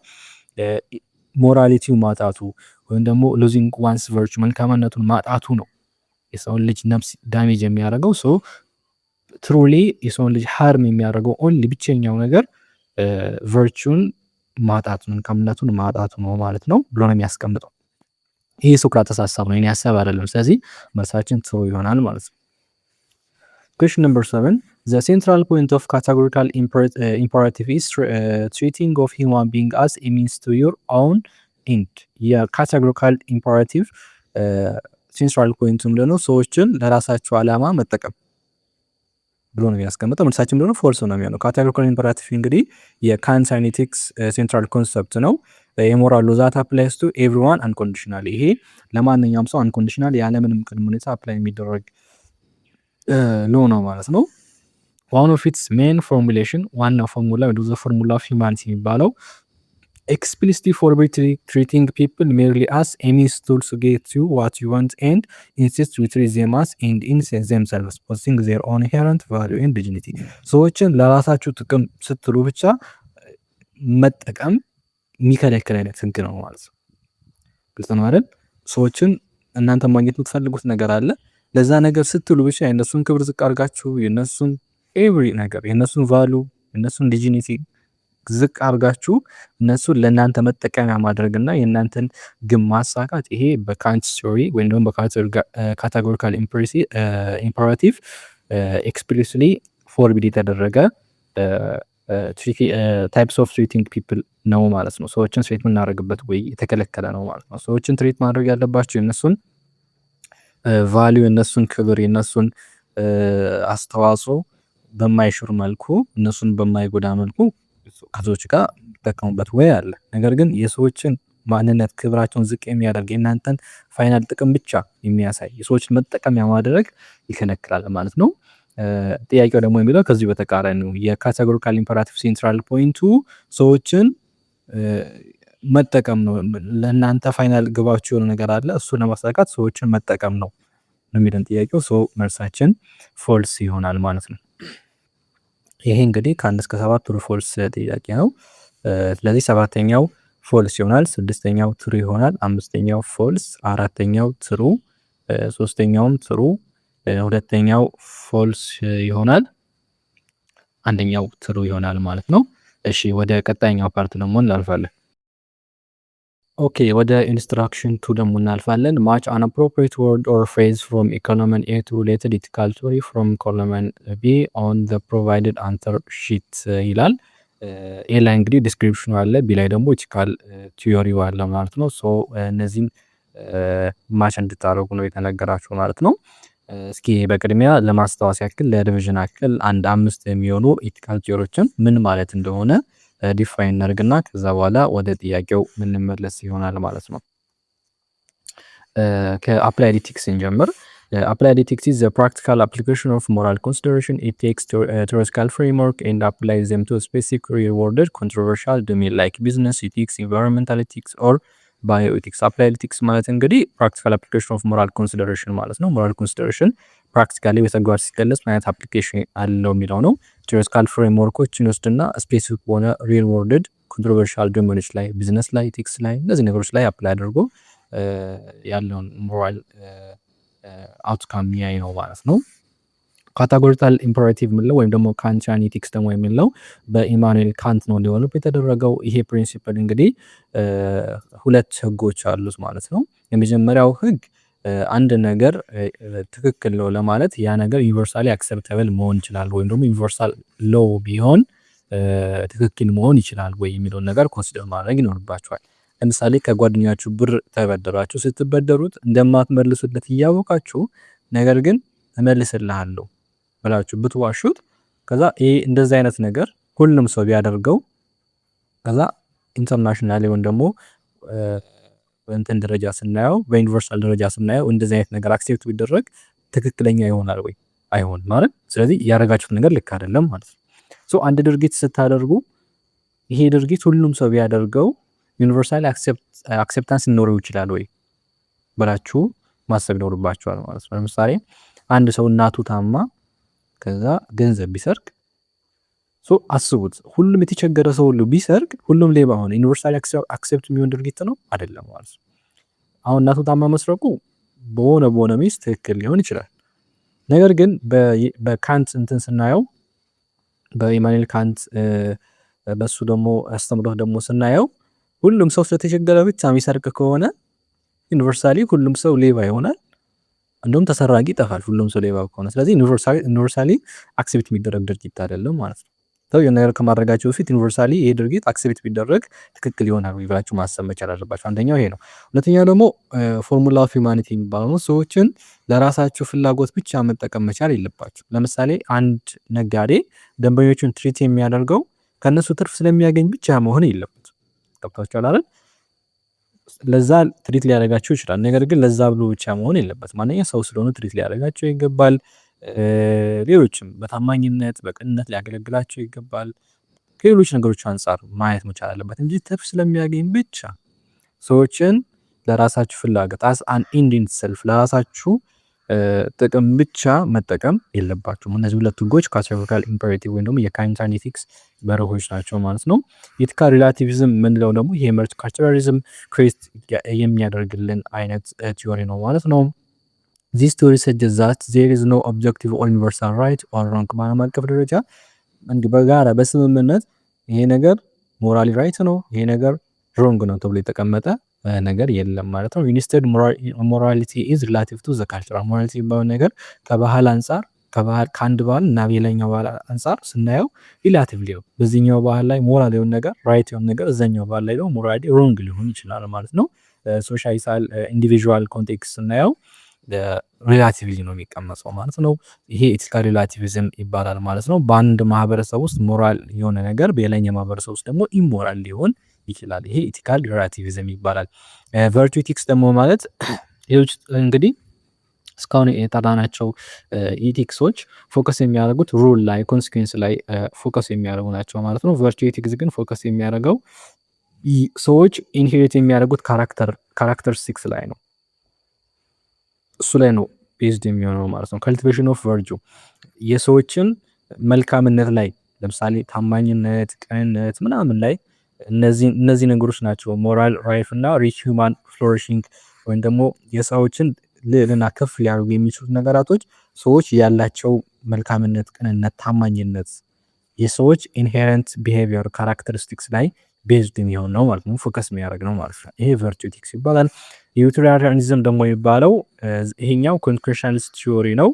ሞራሊቲው ማጣቱ ወይም ደግሞ ሉዚንግ ዋንስ ቨርቹ መልካምነቱን ማጣቱ ነው የሰውን ልጅ ነፍስ ዳሜጅ የሚያደርገው። ትሩሊ የሰውን ልጅ ሃርም የሚያደርገው ኦንሊ ብቸኛው ነገር ቨርቹን ማጣቱ መልካምነቱን ማጣቱ ነው ማለት ነው ብሎ ነው የሚያስቀምጠው። ይህ ሶክራተስ ሀሳብ ነው፣ የኔ ሀሳብ አይደለም። ስለዚህ መልሳችን ትሩ ይሆናል ማለት ነው። Question number 7 the central point of categorical imperative is treating of human being as a means to your own end። የካቴጎሪካል ኢምፐራቲቭ ሴንትራል ፖይንቱ ምንድነው? ሰዎችን ለራሳቸው ዓላማ መጠቀም ብሎ ነው ያስቀምጠው። መልሳችን ደግሞ ፎልስ ነው የሚሆነው። ካቴጎሪካል ኢምፐራቲቭ እንግዲህ የካንት ሳይኔቲክስ ሴንትራል ኮንሰፕት ነው። የሞራል ሎ ዛት አፕላይስ ቱ ኤቭሪዋን አንኮንዲሽናል። ይሄ ለማንኛውም ሰው አንኮንዲሽናል ያለምንም ቅድመ ሁኔታ አፕላይ የሚደረግ ሎ ነው ማለት ነው። ዋን ኦፍ ኢትስ ሜን ፎርሙሌሽን ዋና ፎርሙላ ወይ ዘ ፎርሙላ ኦፍ ሂውማኒቲ የሚባለው explicitly forbid treating people merely as a means to get you what you want and insist to treat them as and insist themselves possessing their own inherent value and dignity። ሰዎችን ለራሳችሁ ጥቅም ስትሉ ብቻ መጠቀም የሚከለክል አይነት ህግ ነው ማለት ነው። ግልጽ ነው አይደል? ሰዎችን እናንተ ማግኘት የምትፈልጉት ነገር አለ። ለዛ ነገር ስትሉ ብቻ የነሱን ክብር ዝቅ አድርጋችሁ የነሱን ኤቭሪ ነገር የነሱን ቫሉ የነሱን ዲግኒቲ ዝቅ አድርጋችሁ እነሱን ለእናንተ መጠቀሚያ ማድረግና የእናንተን ግን ማሳካት ይሄ በካንት ቲዮሪ ወይም ደግሞ በካቴጎሪካል ኢምፐራቲቭ ኤክስፕሊሲትሊ ፎርቢድ የተደረገ ታይፕስ ኦፍ ትሪቲንግ ፒፕል ነው ማለት ነው። ሰዎችን ትሪት የምናደርግበት ወይ የተከለከለ ነው ማለት ነው። ሰዎችን ትሪት ማድረግ ያለባቸው የእነሱን ቫሊዩ የእነሱን ክብር የእነሱን አስተዋጽኦ በማይሽር መልኩ እነሱን በማይጎዳ መልኩ ከሰዎች ጋር ተጠቀሙበት ወይ አለ። ነገር ግን የሰዎችን ማንነት ክብራቸውን ዝቅ የሚያደርግ የእናንተን ፋይናል ጥቅም ብቻ የሚያሳይ የሰዎችን መጠቀሚያ ማድረግ ይከለክላል ማለት ነው። ጥያቄው ደግሞ የሚለው ከዚህ በተቃራኒ ነው። የካቴጎሪካል ኢምፐራቲቭ ሴንትራል ፖይንቱ ሰዎችን መጠቀም ነው። ለእናንተ ፋይናል ግባችሁ የሆነ ነገር አለ፣ እሱን ለማሳካት ሰዎችን መጠቀም ነው የሚለን ጥያቄው። መልሳችን ፎልስ ይሆናል ማለት ነው። ይሄ እንግዲህ ከ1 እስከ 7 ትሩ ፎልስ ጥያቄ ነው። ስለዚህ 7ኛው ፎልስ ይሆናል፣ 6ኛው ትሩ ይሆናል፣ 5ኛው ፎልስ፣ 4ኛው ትሩ፣ 3ኛውም ትሩ፣ 2ኛው ፎልስ ይሆናል፣ 1ኛው ትሩ ይሆናል ማለት ነው። እሺ ወደ ቀጣይኛው ፓርት ደግሞ እናልፋለን። ኦኬ ወደ ኢንስትራክሽን 2 ደግሞ እናልፋለን። ማች አን አፕሮፕሪየት ወርድ ኦር ፍሬዝ ፍሮም ኮለመን ኤ ቱ ሪሌትድ ኢቲካል ቲዮሪ ፍሮም ኮለመን ቢ ኦን ዘ ፕሮቫይድድ አንሰር ሺት ይላል። ኤ ላይ እንግዲህ ዲስክሪፕሽኑ አለ፣ ቢ ላይ ደግሞ ኢቲካል ቲዮሪው አለ ማለት ነው። ሶ እነዚህም ማች እንድታደርጉ ነው የተነገራችሁ ማለት ነው። እስኪ በቅድሚያ ለማስታወስ ያክል ለዲቪዥን ያክል አንድ 5 የሚሆኑ ኢቲካል ቲዮሪዎችን ምን ማለት እንደሆነ ዲፋይን እናድርግና ከዛ በኋላ ወደ ጥያቄው ምንመለስ ይሆናል ማለት ነው። ከአፕላይድ ኢቲክስ እንጀምር። Applied ethics is the practical application of moral consideration. It takes theoretical framework and applies them to a specific real-world controversial domain like business ethics, environmental ethics, or bioethics. Applied ethics ማለት እንግዲህ practical application of moral consideration ማለት ነው። moral consideration ፕራክቲካሊ በተግባር ሲገለጽ ምን አይነት አፕሊኬሽን አለው የሚለው ነው። ቲዮሪቲካል ፍሬምወርኮችን ይወስድና ስፔሲፊክ በሆነ ሪል ወርልድ ኮንትሮቨርሻል ዶሜኖች ላይ፣ ቢዝነስ ላይ፣ ኢቲክስ ላይ እነዚህ ነገሮች ላይ አፕላይ አድርጎ ያለውን ሞራል አውትካም የሚያይ ነው ማለት ነው። ካታጎሪካል ኢምፐራቲቭ የምንለው ወይም ደግሞ ካንቲያን ኢቲክስ ደግሞ የምንለው በኢማኑኤል ካንት ነው ዴቨሎፕ የተደረገው። ይሄ ፕሪንሲፕል እንግዲህ 2 ህጎች አሉት ማለት ነው። የመጀመሪያው ህግ አንድ ነገር ትክክል ነው ለማለት ያ ነገር ዩኒቨርሳሊ አክሰፕተብል መሆን ይችላል ወይም ደግሞ ዩኒቨርሳል ሎው ቢሆን ትክክል መሆን ይችላል ወይ የሚለውን ነገር ኮንሲደር ማድረግ ይኖርባቸዋል። ለምሳሌ ከጓደኛችሁ ብር ተበደራችሁ፣ ስትበደሩት እንደማትመልሱለት እያወቃችሁ ነገር ግን እመልስልሃለሁ ብላችሁ ብትዋሹት ከዛ ይሄ እንደዚህ አይነት ነገር ሁሉም ሰው ቢያደርገው ከዛ ኢንተርናሽናል ወይም ደግሞ በእንትን ደረጃ ስናየው በዩኒቨርሳል ደረጃ ስናየው እንደዚህ አይነት ነገር አክሴፕት ቢደረግ ትክክለኛ ይሆናል ወይ አይሆን ማለት። ስለዚህ ያደረጋችሁት ነገር ልክ አይደለም ማለት ነው። ሶ አንድ ድርጊት ስታደርጉ ይሄ ድርጊት ሁሉም ሰው ቢያደርገው ዩኒቨርሳሊ አክሴፕታንስ ሊኖረው ይችላል ወይ ብላችሁ ማሰብ ይኖርባችኋል ማለት ነው። ለምሳሌ አንድ ሰው እናቱ ታማ ከዛ ገንዘብ ቢሰርቅ ሶ አስቡት፣ ሁሉም የተቸገረ ሰው ሁሉ ቢሰርቅ ሁሉም ሌባ ሆነ፣ ዩኒቨርሳሊ አክሴፕት የሚሆን ድርጊት ነው አይደለም ማለት ነው። አሁን እናቱ ታማ መስረቁ በሆነ ሚስ ትክክል ሊሆን ይችላል። ነገር ግን በካንት እንትን ስናየው በኢማኑኤል ካንት በሱ ደግሞ አስተምሮት ደግሞ ስናየው ሁሉም ሰው ስለተቸገረ ብቻ የሚሰርቅ ከሆነ ዩኒቨርሳሊ ሁሉም ሰው ሌባ ይሆናል፣ እንደውም ተሰራቂ ይጠፋል ሁሉም ሰው ሌባ ከሆነ። ስለዚህ ዩኒቨርሳሊ አክሴፕት የሚደረግ ድርጊት አይደለም ማለት ነው። ሰው የሆነ ነገር ከማድረጋቸው በፊት ዩኒቨርሳሊ ይሄ ድርጊት አክሴፕት ቢደረግ ትክክል ይሆናል ብላችሁ ማሰብ መቻል አለባችሁ። አንደኛው ይሄ ነው። ሁለተኛው ደግሞ ፎርሙላ ኦፍ ሂውማኒቲ የሚባለው ነው። ሰዎችን ለራሳቸው ፍላጎት ብቻ መጠቀም መቻል የለባችሁ። ለምሳሌ አንድ ነጋዴ ደንበኞቹን ትሪት የሚያደርገው ከነሱ ትርፍ ስለሚያገኝ ብቻ መሆን የለበት። ገብታችኋል አይደል? ለዛ ትሪት ሊያደርጋቸው ይችላል። ነገር ግን ለዛ ብሎ ብቻ መሆን የለበትም። ማንኛውም ሰው ስለሆነ ትሪት ሊያደርጋቸው ይገባል። ሌሎችም በታማኝነት በቅንነት ሊያገለግላቸው ይገባል። ከሌሎች ነገሮች አንጻር ማየት መቻል አለበት እንጂ ትርፍ ስለሚያገኝ ብቻ ሰዎችን ለራሳችሁ ፍላጎት አስ አን ኢንድ ኢን ሰልፍ ለራሳችሁ ጥቅም ብቻ መጠቀም የለባችሁም። እነዚህ 2 ህጎች ካቴጎሪካል ኢምፐሬቲቭ ወይም ደግሞ የካንቲያን ኢቲክስ መርሆች ናቸው ማለት ነው። ኢቲካል ሪላቲቪዝም ምንለው ደግሞ ይሄ መልቲ ካልቸራሊዝም ክሬት የሚያደርግልን አይነት ቲዮሪ ነው ማለት ነው። ዚስ ቲዮሪ ሰጀስት ዛት ዜር ኢዝ ኖ ኦብጀክቲቭ ኦር ዩኒቨርሳል ራይት ኦር ሮንግ። በዓለም አቀፍ ደረጃ እንዲህ በጋራ በስምምነት ይሄ ነገር ሞራሊ ራይት ነው፣ ይሄ ነገር ሮንግ ነው ተብሎ የተቀመጠ ነገር የለም ማለት ነው። ኢንስቴድ ሞራሊቲ ኢዝ ሪላቲቭ ቱ ዘ ካልቸራል። ሞራሊቲ የሚባለው ነገር ከባህል አንጻር ከአንድ ባህል እና ሌላኛው ባህል አንጻር ስናየው ሪላቲቭ ሊሆን በዚህኛው ባህል ላይ ሞራል የሆነ ነገር ራይት የሆነ ነገር እዛኛው ባህል ላይ ደግሞ ሞራሊ ሮንግ ሊሆን ይችላል ማለት ነው። ሶሻይታል ኢንዲቪዥዋል ኮንቴክስት ስናየው ሪላቲቭሊ ነው የሚቀመጠው ማለት ነው። ይሄ ኢቲካል ሪላቲቪዝም ይባላል ማለት ነው። በአንድ ማህበረሰብ ውስጥ ሞራል የሆነ ነገር በሌላኛው ማህበረሰብ ውስጥ ደግሞ ኢሞራል ሊሆን ይችላል። ይሄ ኢቲካል ሪላቲቪዝም ይባላል። ቨርቹ ኢቲክስ ደግሞ ማለት ሌሎች እንግዲህ እስካሁን የጠራናቸው ኢቲክሶች ፎከስ የሚያደርጉት ሩል ላይ ኮንሲኩዌንስ ላይ ፎከስ የሚያደርጉ ናቸው ማለት ነው። ቨርቹ ኢቲክስ ግን ፎከስ የሚያደርገው ሰዎች ኢንሄሪት የሚያደርጉት ካራክተሪስቲክስ ላይ ነው። እሱ ላይ ነው ቤዝድ የሚሆነው ማለት ነው። ካልቲቬሽን ኦፍ ቨርቹ የሰዎችን መልካምነት ላይ ለምሳሌ ታማኝነት፣ ቅንነት ምናምን ላይ እነዚህ ነገሮች ናቸው ሞራል ራይፍ እና ሪች ሂውማን ፍሎሪሽንግ ወይም ደግሞ የሰዎችን ልዕልና ከፍ ሊያደርጉ የሚችሉት ነገራቶች ሰዎች ያላቸው መልካምነት፣ ቅንነት፣ ታማኝነት የሰዎች ኢንሄረንት ቢሄቪየር ካራክተሪስቲክስ ላይ ቤዝድ የሚሆን ነው ማለት ነው። ፎከስ የሚያደርግ ነው ማለት ነው። ይሄ ቨርቹ ኤቲክስ ይባላል። ዩቲሊታሪያኒዝም ደግሞ የሚባለው ይሄኛው ኮንክሬሽናሊስት ቲዮሪ ነው።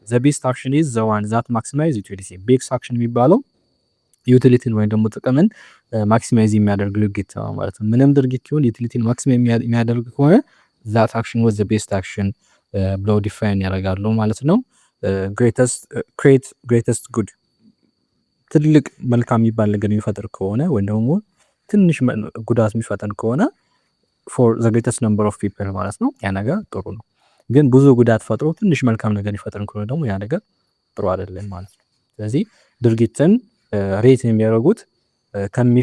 ዘ ቤስት አክሽን ኢዝ ዘ ዋን ዛት ማክሲማይዝ ዩቲሊቲ። ቤስት አክሽን የሚባለው ዩቲሊቲን ወይም ደግሞ ጥቅምን ማክሲማይዝ የሚያደርግ ድርጊት ነው ማለት ነው። ምንም ድርጊት ሲሆን ዩቲሊቲን ማክሲማይዝ የሚያደርግ ከሆነ ዛት አክሽን ዋዝ ዘ ቤስት አክሽን ብለው ዲፋይን ያደርጋሉ ማለት ነው። ግሬተስት ጉድ ትልቅ መልካም የሚባል ነገር የሚፈጥር ከሆነ ወይም ደግሞ ትንሽ ጉዳት የሚፈጠር ከሆነ ፎር ዘ ግሬተስት ነምበር ኦፍ ፒፕል ማለት ነው ያ ነገር ጥሩ ነው። ግን ብዙ ጉዳት ፈጥሮ ትንሽ መልካም ነገር ይፈጥር ከሆነ ደግሞ ያ ነገር ጥሩ አይደለም ማለት ነው። ስለዚህ ድርጊትን ሬት የሚያደርጉት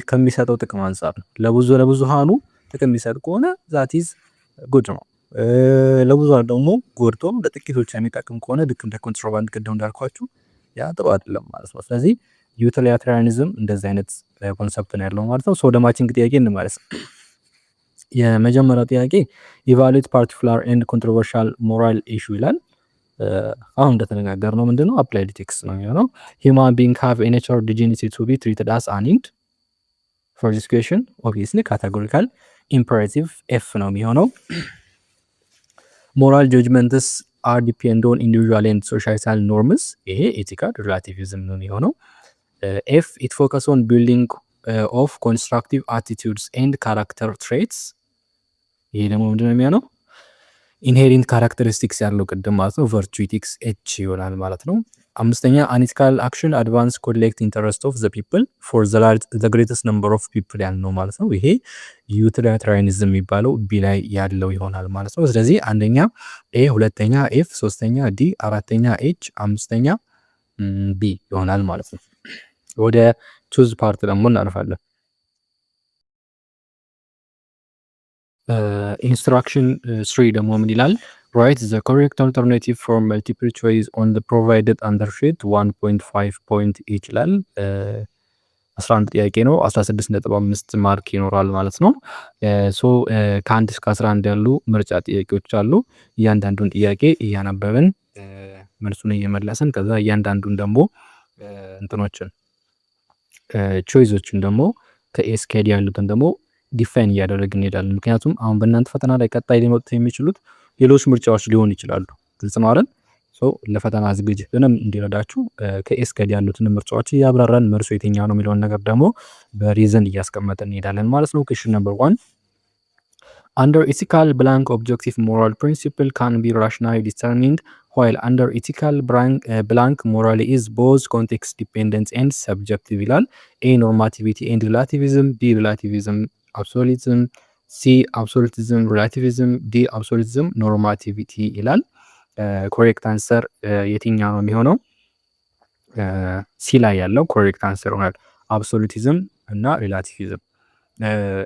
ከሚሰጠው ጥቅም አንፃር ነው። ለብዙሃኑ ጥቅም የሚሰጥ ከሆነ ዛት ኢዝ ጉድ ነው። ለብዙሃኑ ደግሞ ጎድቶም ለጥቂቶች የሚጠቅም ከሆነ ልክ እንደ ኮንትሮባንድ ቅድም እንዳልኳችሁ ያ ጥሩ አይደለም ማለት ነው። ስለዚህ ዩቲሊታሪያኒዝም እንደዚህ አይነት ኮንሰፕት ነው ያለው ማለት ነው። ሶ ወደ ማቺንግ ጥያቄ እንመለስ። የመጀመሪያው ጥያቄ ኢቫሉዌት ፓርቲኩላር ኤንድ ኮንትሮቨርሻል ሞራል ኢሹ ይላል። አሁን እንደተነጋገርነው ምንድነው አፕላይድ ኤቲክስ ነው የሚሆነው። ሂውማን ቢንግ ሃቭ ኤ ኔቸራል ዲግኒቲ ቱ ቢ ትሪትድ አስ አን ኒድ ፎር ዲስ ኩዌስችን ኦብቪየስሊ ካቴጎሪካል ኢምፐራቲቭ ኤፍ ነው የሚሆነው። ሞራል ጀጅመንትስ አር ዲፔንድ ኦን ኢንዲቪጁዋል ኤንድ ሶሻይታል ኖርምስ። ይሄ ኤቲካል ሪላቲቪዝም ነው የሚሆነው። ኤፍ ኢት ፎከስ ኦን ቢልዲንግ ኦፍ ኮንስትራክቲቭ አቲቲዩድስ ኤንድ ካራክተር ትሬትስ። ይሄ ደግሞ ምንድነው የሚሆነው ኢንሄሪንት ካራክተሪስቲክስ ያለው ቅድም ማለት ነው ቨርቹ ኤቲክስ ኤች ይሆናል ማለት ነው። አምስተኛ አንኢቲካል አክሽን አድቫንስ ኮሌክት ኢንተረስት ኦፍ ዘ ፒፕል ፎር ዘ ግሬተስት ነምበር ኦፍ ፒፕል ያልነው ማለት ነው። ይሄ ዩቲሊታሪያኒዝም የሚባለው ቢ ላይ ያለው ይሆናል ማለት ነው። ስለዚህ አንደኛ ኤ፣ ሁለተኛ ኤፍ፣ ሶስተኛ ዲ፣ አራተኛ ኤች፣ አምስተኛ ቢ ይሆናል ማለት ነው። ወደ ቹዝ ፓርት ደግሞ እናልፋለን። ኢንስትራክሽን 3 ደግሞ ምን ይላል? ራይት ዘ ኮሬክት አልተርናቲቭ ፎር መልቲፕል ቾይስ ኦን ዘ ፕሮቫይደድ አንደርሺት 1.5 ፖይንት ይችላል። 11 ጥያቄ ነው። 16.5 ማርክ ይኖራል ማለት ነው። ሶ ከ1 እስከ 11 ያሉ ምርጫ ጥያቄዎች አሉ። እያንዳንዱን ጥያቄ እያነበብን መልሱን እየመለስን ከዛ እያንዳንዱን ደግሞ እንትኖችን ቾይዞችን ደግሞ ከኤስኬዲ ያሉትን ደግሞ ዲፋይን እያደረግን እንሄዳለን። ምክንያቱም አሁን በእናንተ ፈተና ላይ ቀጣይ ሊመጡት የሚችሉት ሌሎች ምርጫዎች ሊሆኑ ይችላሉ። ግልጽ ነው አይደል? ለፈተና ዝግጅትንም እንዲረዳችሁ ከኤስኬዲ ያሉትን ምርጫዎች እያብራራን መልሱ የትኛው ነው የሚለውን ነገር ደግሞ በሪዝን እያስቀመጥን እንሄዳለን ማለት ነው። ኩዌስችን ነምበር 1 under ethical blank objective moral principle can be rationally determined while under ethical blank morally is both context dependent and subjective ይላል። A normativity and relativism፣ B relativism absolutism፣ C absolutism relativism፣ D absolutism normativity ይላል። ኮሬክት አንሰር የትኛው ነው የሚሆነው? ሲ ላይ ያለው ኮሬክት አንሰር ይሆናል። አብሶሉቲዝም እና ሪላቲቪዝም።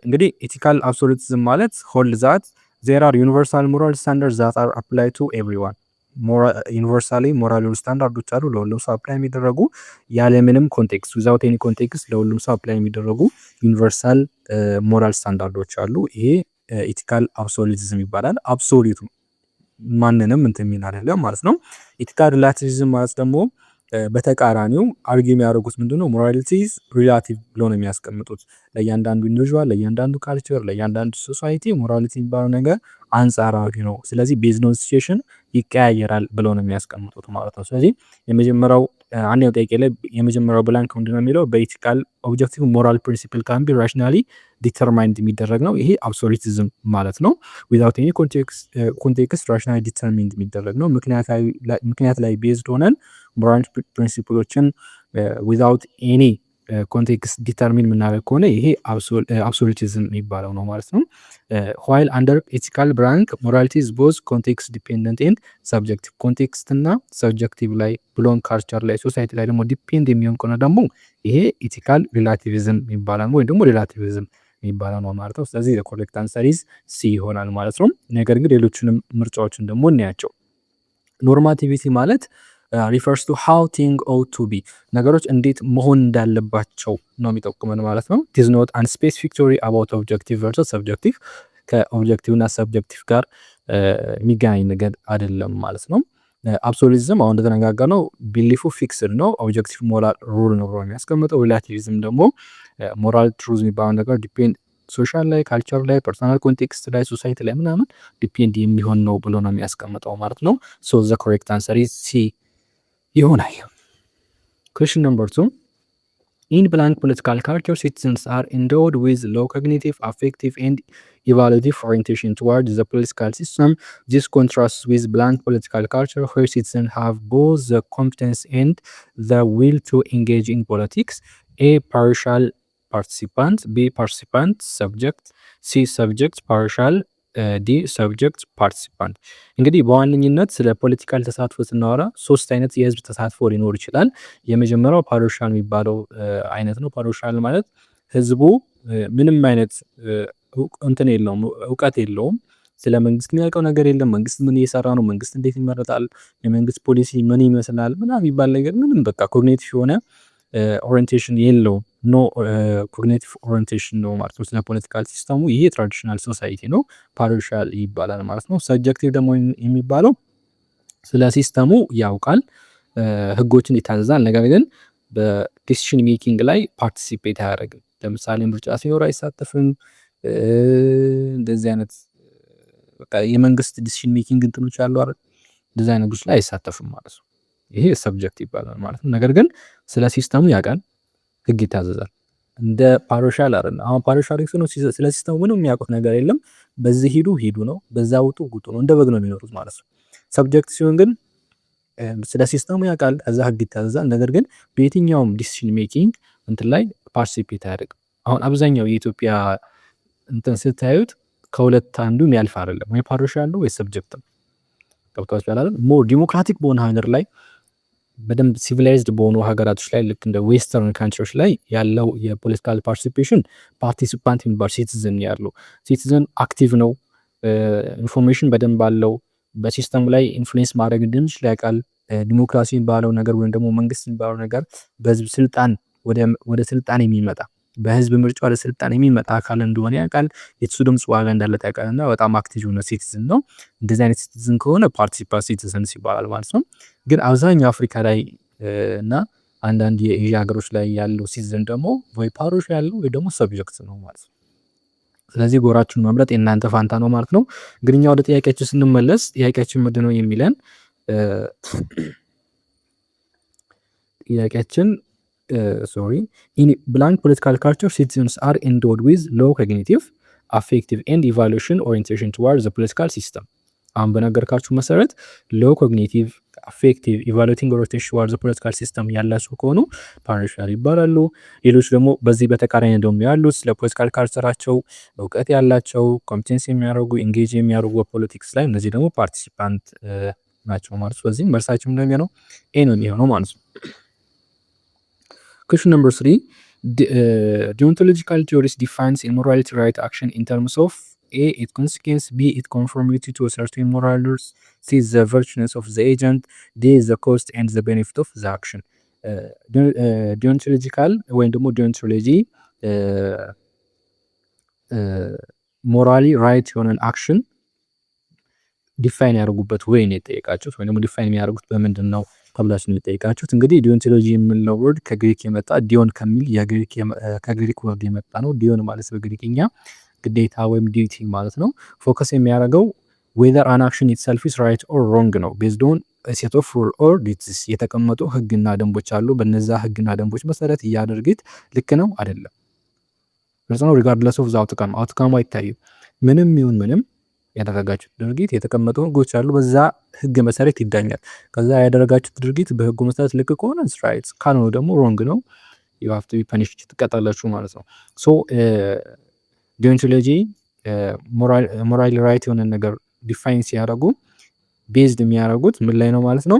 እንግዲህ ኤቲካል አብሶሉቲዝም ማለት ሆልድ ዛት ዜር አር ዩኒቨርሳል ሞራል ስታንዳርድ ዛት አር አፕላይ ቱ ኤቭሪዋን። ዩኒቨርሳሊ ሞራል ስታንዳርዶች አሉ ለሁሉም ሰው አፕላይ የሚደረጉ ያለምንም ኮንቴክስት ዊዛውት ኤኒ ኮንቴክስት ለሁሉም ሰው አፕላይ የሚደረጉ ዩኒቨርሳል ሞራል ስታንዳርዶች አሉ። ይሄ ኤቲካል አብሶሉቲዝም ይባላል። አብሶሉቱ ማንንም እንትን የሚል አይደለም ማለት ነው። ኤቲካል ሪላቲቪዝም ማለት ደግሞ በተቃራኒው አርጊ የሚያደርጉት ምንድነው? ሞራሊቲ ሪላቲቭ ብሎ ነው የሚያስቀምጡት። ለእያንዳንዱ ኢንዲቪዥዋል፣ ለእያንዳንዱ ካልቸር፣ ለእያንዳንዱ ሶሳይቲ ሞራሊቲ የሚባለው ነገር አንጻራዊ ነው። ስለዚህ ቤዝድ ኦን ሲቹዌሽን ይቀያየራል ብሎ ነው የሚያስቀምጡት ማለት ነው። ስለዚህ የመጀመሪያው አንደኛው ጥያቄ ላይ የመጀመሪያው ብላንክ ምንድነው የሚለው? በኤቲካል ኦብጀክቲቭ ሞራል ፕሪንሲፕል ካን ቢ ራሽናሊ ዲተርማይንድ የሚደረግ ነው። ይሄ አብሶሉቲዝም ማለት ነው። ዊዛውት ኤኒ ኮንቴክስት ራሽናሊ ዲተርማይንድ የሚደረግ ነው። ምክንያት ላይ ቤዝድ ሆነን ሞራል ፕሪንሲፕሎችን ዊዛውት ኤኒ ኮንቴክስት ዲተርሚን የምናደርግ ከሆነ ይሄ አብሶሉቲዝም የሚባለው ነው ማለት ነው። ዋይል አንደር ኤቲካል ብላንክ ሞራሊቲ ኢዝ ቦዝ ኮንቴክስት ዲፔንደንት ኤንድ ሰብጀክቲቭ። ኮንቴክስት እና ሰብጀክቲቭ ላይ ብሎን ካልቸር ላይ ሶሳይቲ ላይ ደግሞ ዲፔንድ የሚሆን ከሆነ ደግሞ ይሄ ኤቲካል ሪላቲቪዝም የሚባለው ነው ወይም ደግሞ ሪላቲቪዝም የሚባለው ነው ማለት ነው። ስለዚህ ኮሬክት አንሰር ኢዝ ሲ ይሆናል ማለት ነው። ነገር ግን ሌሎችንም ምርጫዎችን ደግሞ እናያቸው። ኖርማቲቪቲ ማለት refers to how thing ought to be ነገሮች እንዴት መሆን እንዳለባቸው ነው የሚጠቁመን ማለት ነው። it is not a specific theory about objective versus subjective ከኦብጀክቲቭ እና ሰብጀክቲቭ ጋር የሚገናኝ ነገር አይደለም ማለት ነው። አብሶሉቲዝም አሁን እንደተነጋገርነው ቢሊፉ ፊክስድ ነው። ኦብጀክቲቭ ሞራል ሩል ነው ብሎ የሚያስቀምጠው። ሪላቲቪዝም ደግሞ ሞራል ትሩዝ የሚባለው ነገር ዲፔንድ ሶሻል ላይ፣ ካልቸር ላይ፣ ፐርሰናል ኮንቴክስት ላይ፣ ሶሳይቲ ላይ ምናምን ዲፔንድ የሚሆን ነው ብሎ ነው የሚያስቀምጠው ማለት ነው። ሶ ዘ ኮሬክት አንሰር ኢዝ ሲ ይሆናል። ኩዌስችን ነምበር 2 in blank political culture, citizens are endowed with low cognitive, affective, and evaluative orientation towards the political system. This contrasts with blank political culture, where citizens have both the competence and the will to engage in politics. A partial participant, B participant, subject, C subject, partial, ዲ ሰብጀክት ፓርቲሲፓንት። እንግዲህ በዋነኝነት ስለ ፖለቲካል ተሳትፎ ስናወራ 3 አይነት የህዝብ ተሳትፎ ሊኖር ይችላል። የመጀመሪያው ፓሮሻል የሚባለው አይነት ነው። ፓሮሻል ማለት ህዝቡ ምንም አይነት እንትን የለውም፣ እውቀት የለውም፣ ስለ መንግስት የሚያውቀው ነገር የለም። መንግስት ምን እየሰራ ነው፣ መንግስት እንዴት ይመረጣል፣ የመንግስት ፖሊሲ ምን ይመስላል ምናምን የሚባል ነገር ምንም በቃ ኮግኒቲቭ የሆነ ኦሪንቴሽን የለውም። ኖ ኮግኒቲቭ ኦሪንቴሽን ነው ማለት ነው ስለ ፖለቲካል ሲስተሙ። ይሄ ትራዲሽናል ሶሳይቲ ነው፣ ፓሪሻል ይባላል ማለት ነው። ሰብጀክቲቭ ደግሞ የሚባለው ስለ ሲስተሙ ያውቃል፣ ህጎችን ይታዘዛል፣ ነገር ግን በዲሲሽን ሜኪንግ ላይ ፓርቲሲፔት አያደርግም። ለምሳሌ ምርጫ ሲኖር አይሳተፍም። እንደዚህ አይነት በቃ የመንግስት ዲሲሽን ሜኪንግ እንትኖች አሉ አይደል፣ እንደዚህ አይነት ጉዳዮች ላይ አይሳተፍም ማለት ነው። ይሄ ሰብጀክት ይባላል ማለት ነው። ነገር ግን ስለ ሲስተሙ ያውቃል፣ ህግ ይታዘዛል። እንደ ፓሮሻል አይደለም። አሁን ፓሮሻል ነው ስለ ሲስተሙ ምንም የሚያውቁት ነገር የለም። በዚህ ሂዱ ነው፣ በዛ ውጡ ነው፣ እንደ በግ ነው የሚኖሩት ማለት ነው። ሰብጀክት ሲሆን ግን ስለ ሲስተሙ ያውቃል፣ እዛ ህግ ይታዘዛል። ነገር ግን በየትኛውም ዲሲሽን ሜኪንግ እንትን ላይ ፓርቲሲፔት አያደርግም። አሁን አብዛኛው የኢትዮጵያ እንትን ስታዩት ከሁለት አንዱ የሚያልፍ አይደለም፣ ወይ ፓሮሻል ነው ወይ ሰብጀክት ነው። ገብታችሁ ያላል ሞር ዲሞክራቲክ በሆነ ሀገር ላይ በደንብ ሲቪላይዝድ በሆኑ ሀገራቶች ላይ ልክ እንደ ዌስተርን ካንትሪዎች ላይ ያለው የፖለቲካል ፓርቲሲፔሽን ፓርቲሲፓንት የሚባል ሲቲዝን ያለው ሲቲዝን አክቲቭ ነው፣ ኢንፎርሜሽን በደንብ አለው፣ በሲስተም ላይ ኢንፍሉዌንስ ማድረግ እንደሚችል ያውቃል። ዲሞክራሲ የሚባለው ነገር ወይም ደግሞ መንግስት የሚባለው ነገር በህዝብ ስልጣን ወደ ስልጣን የሚመጣ በህዝብ ምርጫ ወደ ስልጣን የሚመጣ አካል እንደሆነ ያውቃል። የሱ ድምጽ ዋጋ እንዳለው ያውቃል እና በጣም አክቲቭ የሆነ ሲቲዝን ነው። እንደዚህ አይነት ሲቲዝን ከሆነ ፓርቲሲፓንት ሲቲዝንስ ይባላል ማለት ነው። ግን አብዛኛው አፍሪካ ላይ እና አንዳንድ የኤዥያ ሀገሮች ላይ ያለው ሲቲዝን ደግሞ ወይ ፓሮሻል ያለው ወይ ደግሞ ሰብጀክት ነው ማለት ነው። ስለዚህ ጎራችሁን መምረጥ የእናንተ ፋንታ ነው ማለት ነው። ግን እኛ ወደ ጥያቄያችን ስንመለስ ጥያቄያችን ምንድን ነው የሚለን ጥያቄያችን in blank political culture, citizens are endowed with low cognitive, affective, and evaluation orientation towards the political system. አሁን በነገርካችሁ መሰረት ሎው ኮግኒቲቭ፣ አፌክቲቭ፣ ኢቫሉዌቲንግ ኦሪንቴሽን towards the political system ያላቸው ከሆኑ ፓሪሻል ይባላሉ። ሌሎች ደግሞ በዚህ በተቃራኒ ደግሞ ያሉት ስለ ፖለቲካል ካልቸራቸው እውቀት ያላቸው ኮምፒቴንስ የሚያደርጉ ኢንጌጅ የሚያደርጉ ፖለቲክስ ላይ እነዚህ ደግሞ ፓርቲሲፓንት ናቸው ማለት ነው። ስለዚህ መልሳችን እንደሚሆነው ኤ ነው የሚሆነው ማለት ነው። Question number 3, deontological theories defines immorality right action in terms of A, its consequence, B, its conformity to certain moral rules, C, the virtues of the agent, D, the cost and the benefit of the action. deontological ወይም ደግሞ deontology ሞራሊ ራይት የሆነን አክሽን ዲፋይን ያደርጉበት ወይ ነው የጠየቃችሁት፣ ወይም ደግሞ ዲፋይን የሚያደርጉት በምንድን ነው ተብላችሁ ነው የጠየቃችሁት። እንግዲህ ዲዮንቶሎጂ የምንለው ወርድ ከግሪክ የመጣ ዲዮን ከሚል ከግሪክ ወርድ የመጣ ነው። ዲዮን ማለት በግሪክኛ ግዴታ ወይም ዲዩቲ ማለት ነው። ፎከስ የሚያደርገው ዌዘር አን አክሽን ኢትሰልፍ ኢዝ ራይት ኦር ሮንግ ነው። ቤዝድ ኦን ሴት ኦፍ ሩል ኦር ዲዩቲስ የተቀመጡ ህግና ደንቦች አሉ። በነዛ ህግና ደንቦች መሰረት እያደረግት ልክ ነው አይደለም ግልጽ ነው። ሪጋርድለስ ኦፍ ዘ አውትካም አውትካሙ አይታይም። ምንም ይሁን ምንም ያደረጋችሁት ድርጊት የተቀመጡ ህጎች አሉ። በዛ ህግ መሰረት ይዳኛል። ከዛ ያደረጋችሁት ድርጊት በህጉ መሰረት ልክ ከሆነ ራይት፣ ካልሆነ ደግሞ ሮንግ ነው። ዩ ሃቭ ቱ ቢ ፐኒሽድ ትቀጣላችሁ ማለት ነው። ሶ ዲዮንቶሎጂ ሞራል ራይት የሆነ ነገር ዲፋይን ሲያደርጉ ቤዝድ የሚያደርጉት ምን ላይ ነው ማለት ነው?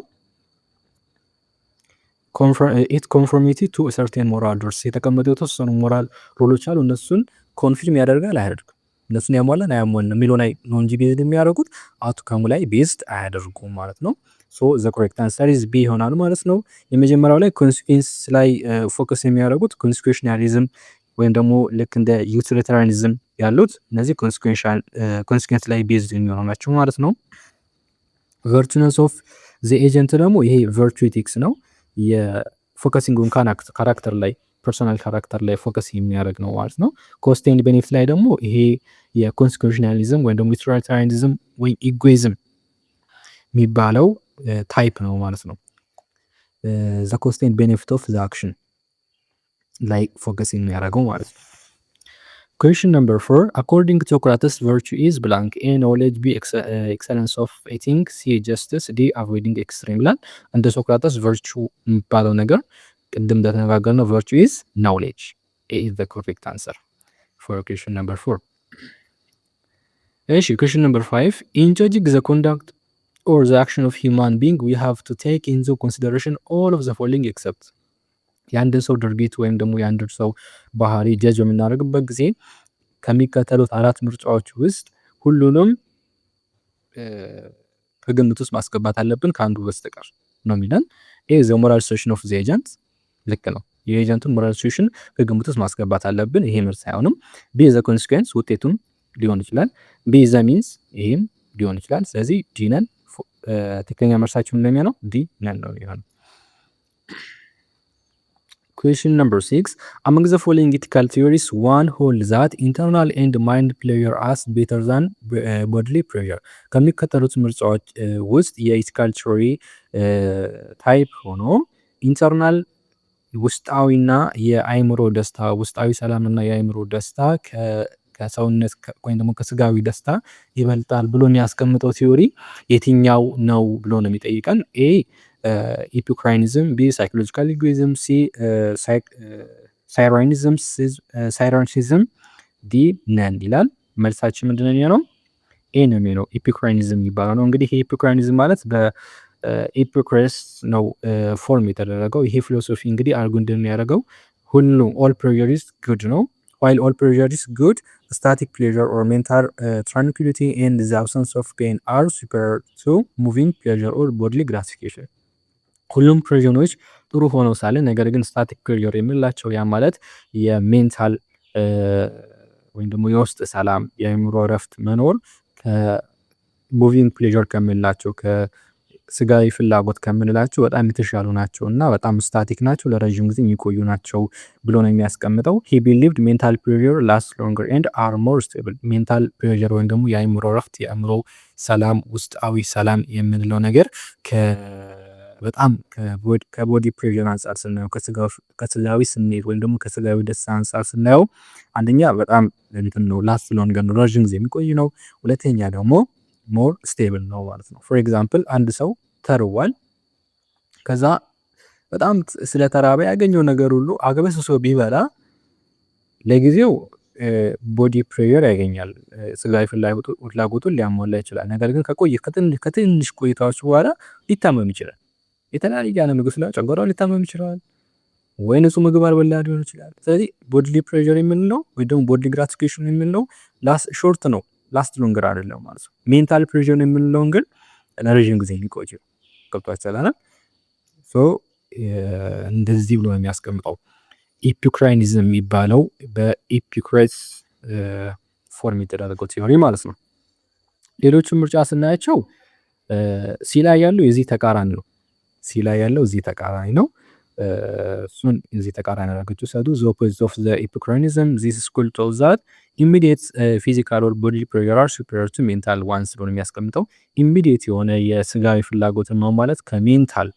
ኢት ኮንፎርሚቲ ቱ ሰርቴን ሞራል ሩልስ የተቀመጡ የተወሰኑ ሞራል ሩሎች አሉ። እነሱን ኮንፊርም ያደርጋል አያደርግም፣ እነሱን ያሟላን አያሟላን የሚለው ላይ ነው እንጂ ቤዝድ የሚያደርጉት አውትካሙ ላይ ቤዝድ አያደርጉም ማለት ነው። ሶ ዘ ኮሬክት አንሰር ኢዝ ቢ ይሆናል ማለት ነው። የመጀመሪያው ላይ ኮንሲኩዌንስ ላይ ፎከስ የሚያደርጉት ኮንሲኩዌንሻሊዝም ወይም ደግሞ ልክ እንደ ዩቲሊታሪያኒዝም ያሉት እነዚህ ኮንሲኩዌንስ ላይ ቤዝድ የሚሆኑ ናቸው ማለት ነው። ቨርቹነስ ኦፍ ዘ ኤጀንት ደግሞ ይሄ ቨርቹ ኤቲክስ ነው። የፎከሲንጉን ካራክተር ላይ ፐርሶናል ካራክተር ላይ ፎከስ የሚያደርግ ነው ማለት ነው። ኮስት ኤንድ ቤኔፊት ላይ ደግሞ ይሄ የኮንሲኩዌንሻሊዝም ወይም ደግሞ ዩቲሊታሪያኒዝም ወይም ኢጎይዝም የሚባለው ታይፕ ነው ማለት ነው። ዘ ኮስት ኤንድ ቤኔፊት ኦፍ ዘ አክሽን ላይ ፎከስ የሚያደርገው ማለት ነው። Question number 4. According to Socrates, virtue is blank. A. Knowledge. B. Excellence of eating. C. Justice. D. Avoiding extreme ይላል። እንደ ሶክራተስ virtue የሚባለው ነገር ቅድም እንደተነጋገርነው virtue is knowledge. A is the correct answer for question number 4. እሺ question number 5. In judging the conduct or the action of human being, we have to take into consideration all of the following except የአንድን ሰው ድርጊት ወይም ደግሞ የአንድን ሰው ባህሪ ጀጅ በምናደርግበት ጊዜ ከሚከተሉት 4 ምርጫዎች ውስጥ ሁሉንም ከግምት ውስጥ ማስገባት አለብን ከአንዱ በስተቀር ነው የሚለን። ኤ ዘ ሞራል ሲቹዌሽን ኦፍ ዘ ኤጀንት ልክ ነው። የኤጀንቱን ሞራል ሲቹዌሽን ከግምት ውስጥ ማስገባት አለብን። ይሄ ምርጫ አይሆንም። ቢ ዘ ኮንሲኩዌንስ ውጤቱም ሊሆን ይችላል። ቢ ዘ ሚንስ ይሄም ሊሆን ይችላል። ስለዚህ ዲ ነን። ትክክለኛ መልሳችን እንደሚያ ነው ዲ ነን ነው የሚሆነው። Question number 6. Among the following ethical theories, one holds that internal and mind pleasure as better than bodily pleasure. ከሚከተሉት ምርጫዎች ውስጥ የኢቲካል ቲዮሪ ታይፕ ሆኖ ኢንተርናል ውስጣዊና የአእምሮ ደስታ ውስጣዊ ሰላምና የአእምሮ ደስታ ከሰውነት ወይም ደግሞ ከስጋዊ ደስታ ይበልጣል ብሎ የሚያስቀምጠው ቲዮሪ የትኛው ነው ብሎ ነው የሚጠይቀን። ኤ ኢፒኩራይኒዝም፣ ቢ ሳይኮሎጂካል ኢጎይዝም፣ ሲ ሳይሮኒዝም፣ ዲ ነን ይላል። መልሳችን ምንድን ነው የሚሆነው? ኤ ነው የሚሆነው። ኢፒኩራይኒዝም የሚባለው ነው። እንግዲህ ኢፒኩራይኒዝም ማለት በኢፒኩረስ ነው ፎርም የተደረገው። ይሄ ፊሎሶፊ እንግዲህ አርጉ እንደሚያደርገው ሁሉም ኦል ፕሌዠር ኢዝ ጉድ ነው። while all pleasure is good, static pleasure or mental tranquility and the absence of pain are superior to moving pleasure or bodily gratification. ሁሉም ፕሌዠሮች ጥሩ ሆነው ሳለ ነገር ግን ስታቲክ ፕሌዠር የምንላቸው ያ ማለት የሜንታል ወይም ደግሞ የውስጥ ሰላም የአእምሮ እረፍት መኖር ከሙቪንግ ፕሌዠር ከምንላቸው ከስጋዊ ፍላጎት ከምንላቸው በጣም የተሻሉ ናቸው እና በጣም ስታቲክ ናቸው፣ ለረዥም ጊዜ የሚቆዩ ናቸው ብሎ ነው የሚያስቀምጠው። he believed mental pleasure lasts longer and are more stable. ሜንታል ፕሌዠር ወይም ደግሞ የአእምሮ እረፍት የአእምሮ ሰላም ውስጣዊ ሰላም የምንለው ነገር በጣም ከቦዲ ፕሌዠር አንጻር ስናየው ከስጋዊ ስሜት ወይም ደግሞ ከስጋዊ ደስታ አንጻር ስናየው አንደኛ በጣም እንትን ነው ላስት ሎንገር ነው፣ ረዥም ጊዜ የሚቆይ ነው። ሁለተኛ ደግሞ ሞር ስቴብል ነው ማለት ነው። ፎር ኤግዛምፕል አንድ ሰው ተርቧል። ከዛ በጣም ስለተራበ ያገኘው ነገር ሁሉ አግበስብሶ ቢበላ ለጊዜው ቦዲ ፕሌዠር ያገኛል፣ ስጋዊ ፍላጎቱን ሊያሟላ ይችላል። ነገር ግን ከትንሽ ቆይታዎች በኋላ ሊታመም ይችላል። የተለያየ አይነት ምግብ ስላ ጨጓራው ሊታመም ይችላል፣ ወይ ንጹህ ምግብ አልበላ ሊሆን ይችላል። ስለዚህ ቦዲ ፕሌዠር የምንለው ወይ ደግሞ ቦዲ ግራቲፊኬሽን የምንለው ሾርት ነው፣ ላስት ሎንገር አይደለም ማለት ነው። ሜንታል ፕሌዠር የምንለው ግን ለረዥም ጊዜ የሚቆይ ነው። ገብቷችኋል? ሶ እንደዚህ ብሎ ነው የሚያስቀምጠው። ኢፒኩራይኒዝም የሚባለው በኢፒኩረስ ፎርም የተደረገው ቲዮሪ ማለት ነው። ሌሎችን ምርጫ ስናያቸው ሲ ላይ ያለው የዚህ ተቃራኒ ነው። ሲ ላይ ያለው እዚህ ተቃራኒ ነው። እሱን እዚህ ተቃራኒ አድርጋችሁ ሰዱ። the opposite of the epicureanism, this school tells that immediate physical or bodily pleasure are superior to mental ones ብሎ ነው የሚያስቀምጠው። ኢሚዲየት የሆነ የስጋዊ ፍላጎትን ነው ማለት ከሜንታል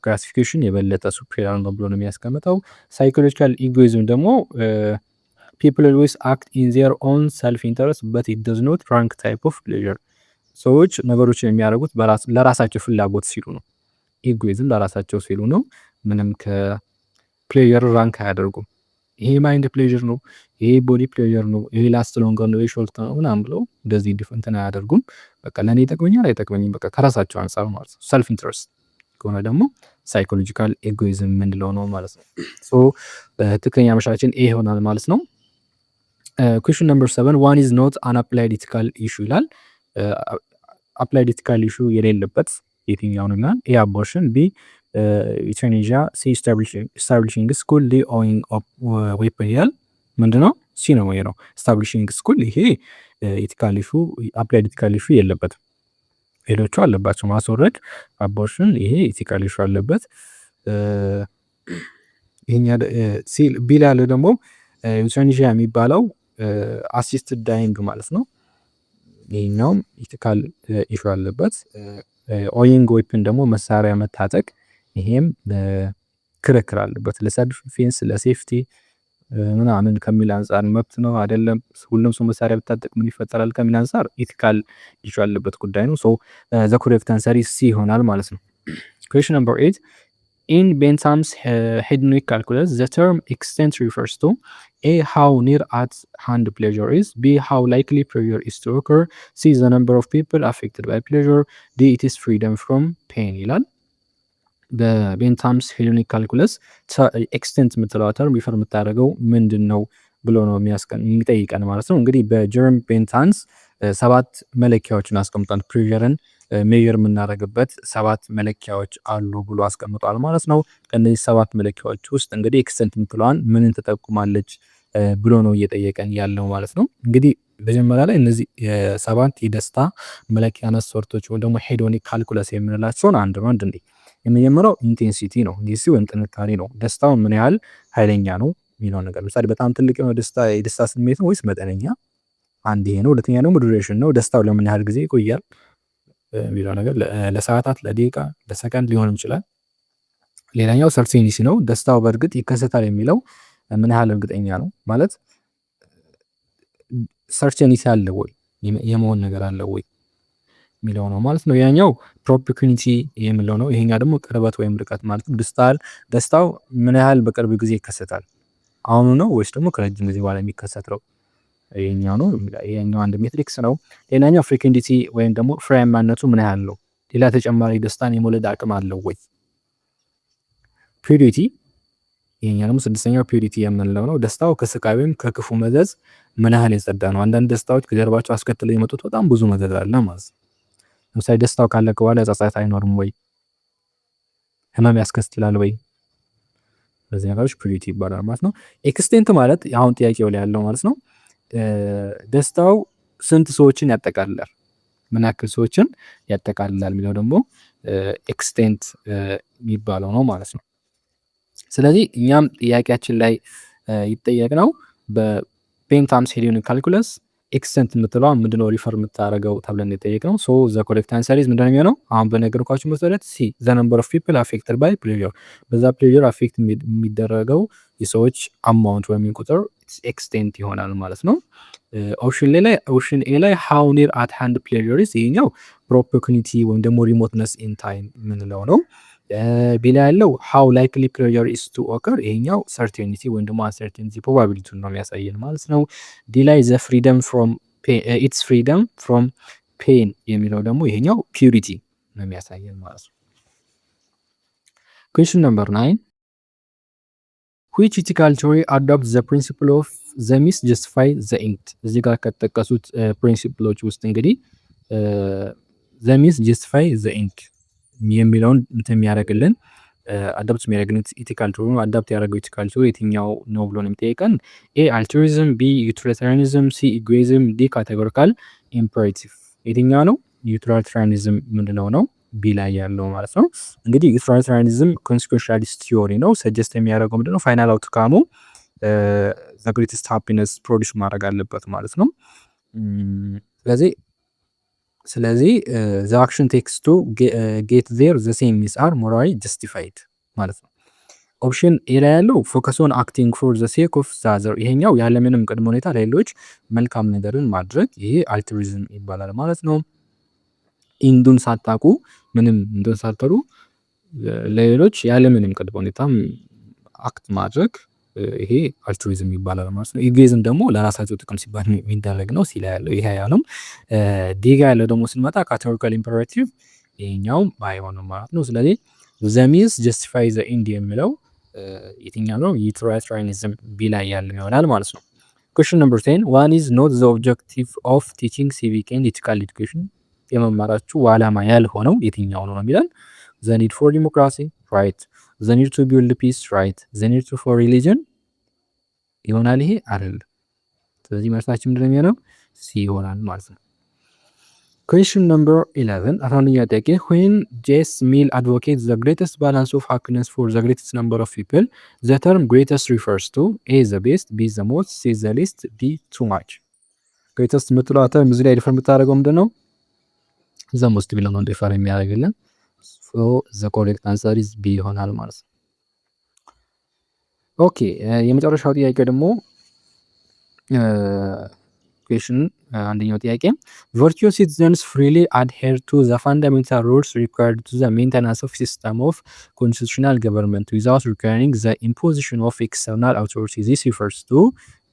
ግራቲፊኬሽን የበለጠ ሱፔሪየር ነው ብሎ ነው የሚያስቀምጠው። ሳይኮሎጂካል ኢጎይዝም ደግሞ people always act in their own self interest but it does not rank type of pleasure. ሰዎች ነገሮችን የሚያደርጉት ለራሳቸው ፍላጎት ሲሉ ነው። ኢጎይዝም ለራሳቸው ሲሉ ነው። ምንም ከፕሌዠር ራንክ አያደርጉም። ይሄ ማይንድ ፕሌዠር ነው፣ ይሄ ቦዲ ፕሌዠር ነው፣ ይሄ ላስት ሎንገር ነው፣ ይሄ ሾርት ነው ምናምን ብለው እንደዚህ ዲፈንትን አያደርጉም። በቃ ለእኔ ይጠቅመኛል አይጠቅመኝም፣ በቃ ከራሳቸው አንጻር ማለት ነው። ሰልፍ ኢንትረስት ከሆነ ደግሞ ሳይኮሎጂካል ኤጎይዝም የምንለው ነው ማለት ነው። ሶ ትክክለኛ መልሳችን ኤ ይሆናል ማለት ነው። ኩዌስችን ነምበር 7 one is not an applied ethical issue ይላል። አፕላይድ ኢቲካል ኢሹ የሌለበት የትኛው ነው ይላል። ኤ አቦርሽን፣ ቢ ዩቴናሲያ፣ ሲ ስታብሊሽንግ ስኩል፣ ዲ ኦዊንግ ዌፐን ይላል። ምንድነው? ሲ ነው ወይ ነው ስታብሊሽንግ ስኩል። ይሄ ኢቲካል ኢሹ አፕላይድ ኢቲካል ኢሹ የለበትም። ሌሎቹ አለባቸው ማስወረድ። አቦርሽን ይሄ ኢቲካል ኢሹ አለበት። ይሄኛ ቢ ላይ ያለው ደግሞ ዩቴናሲያ የሚባለው አሲስትድ ዳይንግ ማለት ነው። ይሄኛውም ኢቲካል ኢሹ አለበት። ኦዊንግ ዌፐን ደግሞ መሳሪያ መታጠቅ፣ ይሄም ክርክር አለበት። ለሰልፍ ዲፌንስ ለሴፍቲ ምናምን ከሚል አንጻር መብት ነው አይደለም፣ ሁሉም ሰው መሳሪያ ብታጠቅ ምን ይፈጠራል ከሚል አንጻር ኢቲካል ኢሹ ያለበት ጉዳይ ነው። ሶ ዘ ኮሬክት አንሰር ሲ ይሆናል ማለት ነው። ኩዌስችን ነምበር 8 in Bentham's hedonic calculus the term extent refers to a how near at hand pleasure is, b how likely pleasure is to occur, c the number of people affected by pleasure, d it is freedom from pain ይላል። በቤንታምስ ሄዶኒክ ካልኩለስ ኤክስቴንት የምትለው ተርም ሪፈር የምታደርገው ምንድን ነው ብሎ ነው የሚጠይቀን ማለት ነው። እንግዲህ በጀርም ቤንታንስ 7 መለኪያዎችን አስቀምጧል። ፕሬዠርን ሜየር የምናደርግበት 7 መለኪያዎች አሉ ብሎ አስቀምጧል ማለት ነው። ከእነዚህ 7 መለኪያዎች ውስጥ እንግዲህ ኤክስቴንት የምትለዋን ምንን ትጠቁማለች ብሎ ነው እየጠየቀን ያለው ማለት ነው። እንግዲህ መጀመሪያ ላይ እነዚህ የ7 የደስታ መለኪያ መስፈርቶች ወይም ደግሞ ሄዶኒክ ካልኩለስ የምንላቸውን አንድ ነው። እንዴ የመጀመሪያው ኢንቴንሲቲ ነው። ኢንቴንሲቲ ወይም ጥንካሬ ነው። ደስታው ምን ያህል ኃይለኛ ነው የሚለው ነገር። ለምሳሌ በጣም ትልቅ የሆነ የደስታ ስሜት ነው ወይስ መጠነኛ? አንድ ይሄ ነው። ሁለተኛ ደግሞ ዱሬሽን ነው። ደስታው ለምን ያህል ጊዜ ይቆያል የሚለው ነገር። ለሰዓታት፣ ለደቂቃ፣ ለሰከንድ ሊሆን ይችላል። ሌላኛው ሰርቴኒቲ ነው። ደስታው በእርግጥ ይከሰታል የሚለው ምን ያህል እርግጠኛ ነው ማለት ሰርቴኒቲ አለ ወይ የመሆን ነገር አለ ወይ የሚለው ነው ማለት ነው። ያኛው ፕሮፒኩኒቲ የሚለው ነው። ይሄኛው ደግሞ ቅርበት ወይም ርቀት ማለት ነው። ደስታው ምን ያህል በቅርብ ጊዜ ይከሰታል፣ አሁኑ ነው ወይስ ደግሞ ከረጅም ጊዜ በኋላ የሚከሰት ነው? ይሄኛው ነው። ይሄኛው አንድ ሜትሪክስ ነው። ሌላኛው ፍሪኩዌንሲ ወይም ደግሞ ፍሬያማነቱ ምን ያህል ነው? ሌላ ተጨማሪ ደስታን የመውለድ አቅም አለው ወይ? ፒሪቲ፣ ይሄኛው ደግሞ 6ኛው ፒሪቲ የምንለው ነው። ደስታው ከስቃይ ወይም ከክፉ መዘዝ ምን ያህል የጸዳ ነው? አንዳንድ ደስታዎች ከጀርባቸው አስከትለው የመጡት በጣም ብዙ መዘዝ አለ ማለት ነው። ለምሳሌ ደስታው ካለቀ በኋላ ጸጸት አይኖርም ወይ? ህመም ያስከትላል ወይ? በዚህ ነገሮች ፒሪቲ ይባላል ማለት ነው። ኤክስቴንት ማለት አሁን ጥያቄው ላይ ያለው ማለት ነው ደስታው ስንት ሰዎችን ያጠቃልላል፣ ምን ያክል ሰዎችን ያጠቃልላል የሚለው ደግሞ ኤክስቴንት የሚባለው ነው ማለት ነው። ስለዚህ እኛም ጥያቄያችን ላይ ይጠየቅ ነው በቤንታምስ ሄዶኒክ ካልኩለስ ኤክስቴንት የምትለዋ ምንድነው ሪፈር የምታደርገው ተብለን የጠየቅነው። ሶ ዘ ኮሬክት አንሰር ኢዝ ምንድነው የሚሆነው? አሁን በነገርኳችሁ መሰረት ሲ ዘ ነምበር ኦፍ ፒፕል አፌክትድ ባይ ፕሌዠር፣ በዛ ፕሌዠር አፌክት የሚደረገው የሰዎች አማውንት ወይም ቁጥር ኤክስቴንት ይሆናል ማለት ነው። ኦፕሽን ኤ ላይ ሃው ኒር አት ሃንድ ፕሌዠር ኢዝ፣ ይሄኛው ፕሮፖርሽኒቲ ወይም ደግሞ ሪሞትነስ ኢን ታይም የምንለው ነው። ቢ ላይ ያለው ሃው ላይክሊ ፕሌዠር ኢዝ ቱ ኦከር፣ ይሄኛው ሰርቴኒቲ ወይም ደግሞ አንሰርቴኒቲ ፕሮባቢሊቲውን ነው የሚያሳየን ማለት ነው። ዲ ላይ ዘ ፍሪደም ፍሮም ኢትስ ፍሪደም ፍሮም ፔን የሚለው ደግሞ ይሄኛው ፒዩሪቲ ነው የሚያሳየን ማለት ነው። ኩዌስችን ነምበር 9 which ethical theory adopts the principle of the means justify the end። እዚህ ጋር ከተጠቀሱት ፕሪንሲፕሎች ውስጥ እንግዲህ the means justify the end የሚለውን እንትን የሚያደርግልን አዳፕት የሚያደርግልን ኢቲካል ቲዮሪ ነው። አዳፕት ያደረገው ኢቲካል ቲዮሪ የትኛው ነው ብሎ ነው የሚጠይቀን። ኤ አልትሩይዝም፣ ቢ ዩቲሊታሪያኒዝም፣ ሲ ኢጎይዝም፣ ዲ ካቴጎሪካል ኢምፐሬቲቭ። የትኛው ነው? ዩቲሊታሪያኒዝም ምንለው ነው ቢ ላይ ያለው ማለት ነው። እንግዲህ ዩቲሊታሪያኒዝም ኮንሲኩዌንሻሊስት ቲዮሪ ነው። ሰጀስት የሚያደርገው ምንድነው? ፋይናል አውትካሙ ዘ ግሬተስት ሃፒነስ ፕሮዲስ ማድረግ አለበት ማለት ነው። ስለዚህ ዘ አክሽን ቴክስ ቱ ጌት ዜር ዘ ሴም ሚንስ አር ሞራሊ ጀስቲፋይድ ማለት ነው። ኦፕሽን ኤ ላይ ያለው ፎከስ ኦን አክቲንግ ፎር ዘ ሴክ ኦፍ ዘ አዘር፣ ይሄኛው ያለምንም ቅድመ ሁኔታ ለሌሎች መልካም ነገርን ማድረግ፣ ይሄ አልትሩይዝም ይባላል ማለት ነው። ኢንዱን ሳታቁ ምንም እንዱን ሳትሉ ለሌሎች ያለምንም ቅድመ ሁኔታ አክት ማድረግ፣ ይሄ አልትሩይዝም ይባላል ማለት ነው። ኢጎይዝም ደግሞ ለራሳቸው ጥቅም ሲባል የሚደረግ ነው ሲላ ያለው ይሄ ያለው። ዲጋ ያለው ደግሞ ስንመጣ ካቴጎሪካል ኢምፐሬቲቭ፣ ይሄኛው አይሆንም ማለት ነው። ስለዚህ ዘ ሚንስ ጀስቲፋይ ዘ ኤንድ የሚለው የትኛው ነው? ዩቲሊታሪያኒዝም ቢ ላይ ያለው ይሆናል ማለት ነው። ኩዌስችን ነምበር 10 ዋን ኢዝ ኖት ዘ ኦብጀክቲቭ ኦፍ ቲቺንግ ሲቪክ ኤንድ ኢቲካል ኤዱኬሽን የመማራችሁ ዓላማ ያልሆነው የትኛው ነው የሚለን the need for democracy right the need to build peace right the need for religion ይሆናል ይሄ አይደለም። ስለዚህ መልሳችን ምንድነው የሚሆነው ሲ ይሆናል ማለት ነው። Question number 11 11ኛ ጥያቄ when J.S. Mill advocates the greatest balance of happiness for the greatest number of people the term greatest refers to A the best B the most C the least D too much greatest የምትለው ተርም እዚህ ላይ ሪፈር የምታደርገው ምንድን ነው the most ቢለው ነው ሪፈር የሚያደርግልን so the correct answer is B ይሆናል ማለት ነው። ኦኬ የመጨረሻው ጥያቄ ደግሞ question አንደኛው ጥያቄ virtuous citizens freely adhere to the fundamental rules required to the maintenance of system of constitutional government without requiring the imposition of external authority this refers to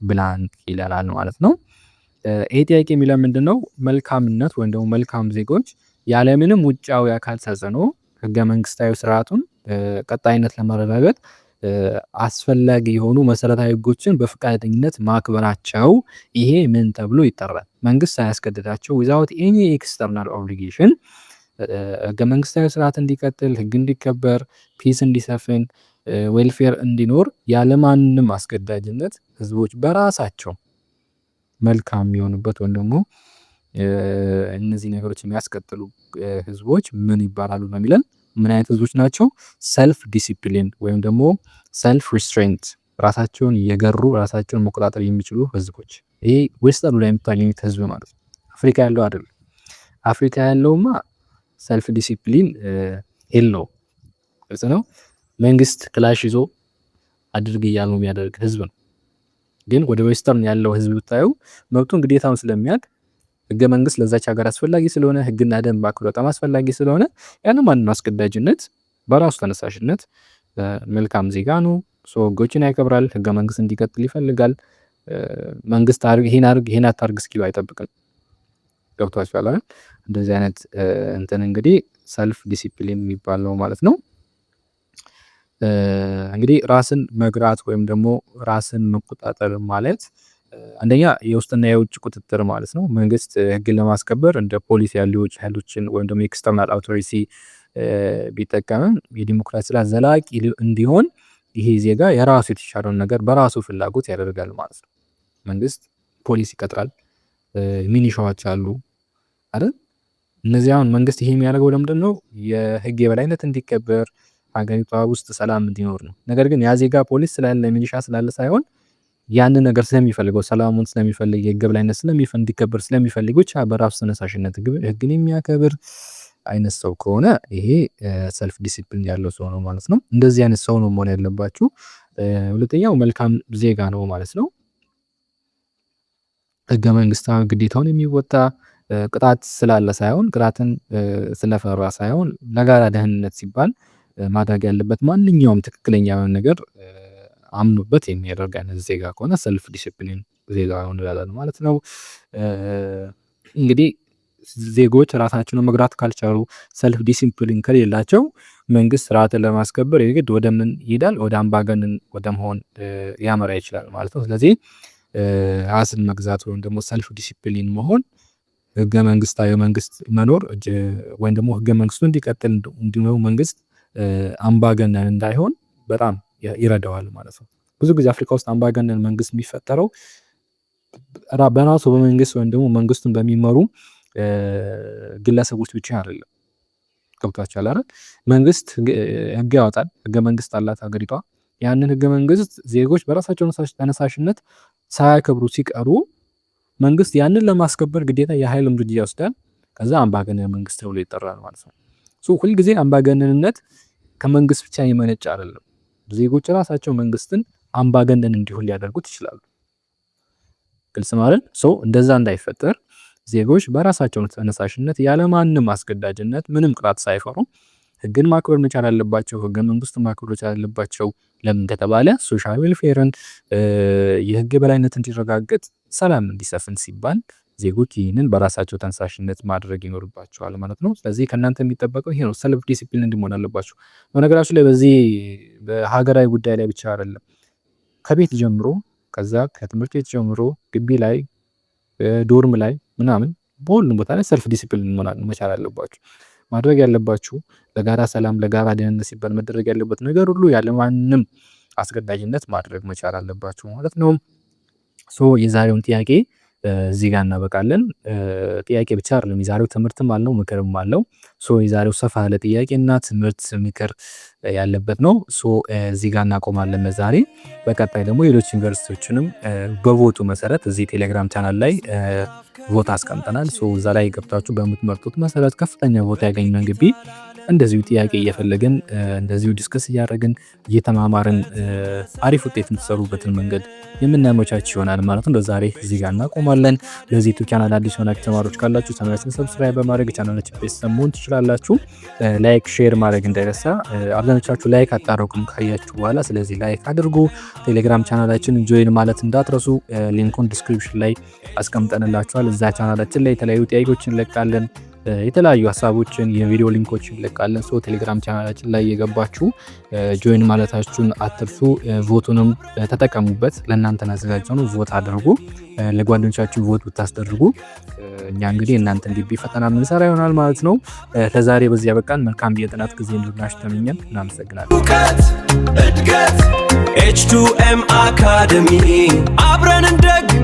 blank ይላል ማለት ነው። ይሄ ጥያቄ የሚለው ምንድነው መልካምነት ወይም ደግሞ መልካም ዜጎች ያለምንም ውጫዊ አካል ተጽዕኖ ህገ መንግስታዊ ስርዓቱን ቀጣይነት ለማረጋገጥ አስፈላጊ የሆኑ መሰረታዊ ህጎችን በፈቃደኝነት ማክበራቸው ይሄ ምን ተብሎ ይጠራል? መንግስት ሳያስገድዳቸው without any external obligation ህገ መንግስታዊ ስርዓት እንዲቀጥል፣ ህግ እንዲከበር፣ ፒስ እንዲሰፍን፣ ዌልፌር እንዲኖር ያለማንም አስገዳጅነት ህዝቦች በራሳቸው መልካም የሚሆኑበት ወይም ደግሞ እነዚህ ነገሮች የሚያስቀጥሉ ህዝቦች ምን ይባላሉ ነው የሚለን። ምን አይነት ህዝቦች ናቸው? ሰልፍ ዲሲፕሊን ወይም ደግሞ ሰልፍ ሪስትሬንት ራሳቸውን እየገሩ ራሳቸውን መቆጣጠር የሚችሉ ህዝቦች። ይሄ ዌስተርኑ ላይ የምታገኙት ህዝብ ማለት ነው። አፍሪካ ያለው አይደለም። አፍሪካ ያለውማ ሰልፍ ዲሲፕሊን የለውም። ግልጽ ነው። መንግስት ክላሽ ይዞ አድርግ እያሉ የሚያደርግ ህዝብ ነው። ግን ወደ ዌስተርን ያለው ህዝብ ብታዩ መብቱን ግዴታውን ስለሚያውቅ ህገ መንግስት ለዛች ሀገር አስፈላጊ ስለሆነ ህግና ደንብ ማክበር በጣም አስፈላጊ ስለሆነ ያን ማንንም አስገዳጅነት በራሱ ተነሳሽነት መልካም ዜጋ ነው። ህጎችን ያከብራል። ህገ መንግስት እንዲቀጥል ይፈልጋል። መንግስት ይሄን አድርግ ይሄን አታርግ እስኪሉ አይጠብቅም። ገብቷችኋል አይደል? እንደዚህ አይነት እንትን እንግዲህ ሰልፍ ዲሲፕሊን የሚባል ነው ማለት ነው። እንግዲህ ራስን መግራት ወይም ደግሞ ራስን መቆጣጠር ማለት አንደኛ የውስጥና የውጭ ቁጥጥር ማለት ነው። መንግስት ህግን ለማስከበር እንደ ፖሊስ ያሉ የውጭ ኃይሎችን ወይም ደግሞ ኤክስተርናል አውቶሪቲ ቢጠቀምም የዲሞክራሲ ስርዓት ዘላቂ እንዲሆን ይሄ ዜጋ የራሱ የተሻለውን ነገር በራሱ ፍላጎት ያደርጋል ማለት ነው። መንግስት ፖሊስ ይቀጥራል፣ ሚኒሻዎች አሉ አይደል? እነዚህ አሁን መንግስት ይሄ የሚያደርገው ለምንድን ነው? የህግ የበላይነት እንዲከበር ሀገሪቷ ውስጥ ሰላም እንዲኖር ነው። ነገር ግን ያ ዜጋ ፖሊስ ስላለ ሚኒሻ ስላለ ሳይሆን ያንን ነገር ስለሚፈልገው ሰላሙን ስለሚፈልግ የህግ የበላይነት እንዲከበር ስለሚፈልግ ብቻ በራሱ ተነሳሽነት ህግን የሚያከብር አይነት ሰው ከሆነ ይሄ ሰልፍ ዲሲፕሊን ያለው ሰው ነው ማለት ነው። እንደዚህ አይነት ሰው ነው መሆን ያለባችሁ። ሁለተኛው መልካም ዜጋ ነው ማለት ነው። ህገ መንግስታዊ ግዴታውን የሚወጣ ቅጣት ስላለ ሳይሆን ቅጣትን ስለፈራ ሳይሆን ለጋራ ደህንነት ሲባል ማድረግ ያለበት ማንኛውም ትክክለኛ ነገር አምኖበት የሚያደርግ አይነት ዜጋ ከሆነ ሰልፍ ዲሲፕሊን ዜጋ ይሆናል ማለት ነው። እንግዲህ ዜጎች ራሳቸውን መግራት ካልቻሉ ሰልፍ ዲሲፕሊን ከሌላቸው መንግስት ስርዓትን ለማስከበር የግድ ወደ ምን ይሄዳል? ወደ አምባገነን ወደ መሆን ያመራ ይችላል ማለት ነው። ስለዚህ ራስን መግዛት ወይም ደግሞ ሰልፍ ዲሲፕሊን መሆን ህገ መንግስታዊ መንግስት መኖር ወይም ደግሞ ህገ መንግስቱ እንዲቀጥል እንዲኖር መንግስት አምባገነን እንዳይሆን በጣም ይረዳዋል ማለት ነው። ብዙ ጊዜ አፍሪካ ውስጥ አምባገነን መንግስት የሚፈጠረው በራሱ በመንግስት ወይም ደግሞ መንግስቱን በሚመሩ ግለሰቦች ብቻ አይደለም። ገብቷችኋል አይደል? መንግስት ህግ ያወጣል። ህገ መንግስት አላት ሀገሪቷ። ያንን ህገ መንግስት ዜጎች በራሳቸው ተነሳሽነት ሳያከብሩ ሲቀሩ መንግስት ያንን ለማስከበር ግዴታ የኃይል እርምጃ ይወስዳል። ከዛ አምባገነን መንግስት ተብሎ ይጠራል ማለት ነው። ሁልጊዜ አምባገነንነት ከመንግስት ብቻ የመነጨ አይደለም። ዜጎች ራሳቸው መንግስትን አምባገነን እንዲሆን ሊያደርጉት ይችላሉ። ግልጽ ማለት እንደዛ እንዳይፈጠር ዜጎች በራሳቸው ተነሳሽነት ያለማንም አስገዳጅነት ምንም ቅጣት ሳይፈሩ ህግን ማክበር መቻል አለባቸው። ህገ መንግስቱን ማክበር መቻል አለባቸው። ለምን ከተባለ ሶሻል ዌልፌርን የህግ በላይነት እንዲረጋገጥ ሰላም እንዲሰፍን ሲባል ዜጎች ይህንን በራሳቸው ተነሳሽነት ማድረግ ይኖርባቸዋል ማለት ነው። ስለዚህ ከእናንተ የሚጠበቀው ይሄ ነው፣ ሰልፍ ዲሲፕሊን እንዲሆን አለባችሁ። በነገራችሁ ላይ በዚህ በሀገራዊ ጉዳይ ላይ ብቻ አይደለም፣ ከቤት ጀምሮ ከዛ ከትምህርት ቤት ጀምሮ ግቢ ላይ ዶርም ላይ ምናምን በሁሉም ቦታ ላይ ሰልፍ ዲሲፕሊን መቻል አለባችሁ። ማድረግ ያለባችሁ ለጋራ ሰላም፣ ለጋራ ደህንነት ሲባል መደረግ ያለበት ነገር ሁሉ ያለማንም አስገዳጅነት ማድረግ መቻል አለባችሁ ማለት ነው። የዛሬውን ጥያቄ እዚህ ጋር እናበቃለን። ጥያቄ ብቻ አይደለም የዛሬው ትምህርትም አለው ምክርም አለው። የዛሬው ሰፋ ያለ ጥያቄና ትምህርት ምክር ያለበት ነው። እዚህ ጋር እናቆማለን ዛሬ። በቀጣይ ደግሞ ሌሎች ዩኒቨርሲቲዎችንም በቮቱ መሰረት እዚህ ቴሌግራም ቻናል ላይ ቮት አስቀምጠናል። እዛ ላይ ገብታችሁ በምትመርጡት መሰረት ከፍተኛ ቮት ያገኘን ግቢ እንደዚሁ ጥያቄ እየፈለግን እንደዚሁ ዲስከስ እያደረግን እየተማማርን አሪፍ ውጤት የምትሰሩበትን መንገድ የምናመቻች ይሆናል ማለት ነው። ለዛሬ እዚህ ጋር እናቆማለን። ለዚህ ዩቲዩብ ቻናል አዲስ ሆናችሁ ተማሪዎች ካላችሁ ቻናላችንን ሰብስክራይብ በማድረግ ቻናላችን ቤተሰብ መሆን ትችላላችሁ። ላይክ ሼር ማድረግ እንዳይረሳ። አብዛኞቻችሁ ላይክ አታረጉም ካያችሁ በኋላ፣ ስለዚህ ላይክ አድርጉ። ቴሌግራም ቻናላችን ጆይን ማለት እንዳትረሱ። ሊንኩን ዲስክሪፕሽን ላይ አስቀምጠንላችኋል። እዛ ቻናላችን ላይ የተለያዩ ጥያቄዎችን እንለቃለን። የተለያዩ ሀሳቦችን የቪዲዮ ሊንኮችን እንለቃለን። ቴሌግራም ቻናላችን ላይ የገባችሁ ጆይን ማለታችሁን አትርሱ። ቮቱንም ተጠቀሙበት። ለእናንተ አዘጋጅተው ቮት አድርጉ። ለጓደኞቻችሁ ቮት ብታስደርጉ እኛ እንግዲህ እናንተን ግቢ ፈተና የምንሰራ ይሆናል ማለት ነው። ለዛሬ በዚህ ያበቃን። መልካም የጥናት ጊዜ እንዲሆንላችሁ ተመኘን። እናመሰግናለን። እውቀት፣ እድገት፣ H2M አካደሚ አብረን እንደግ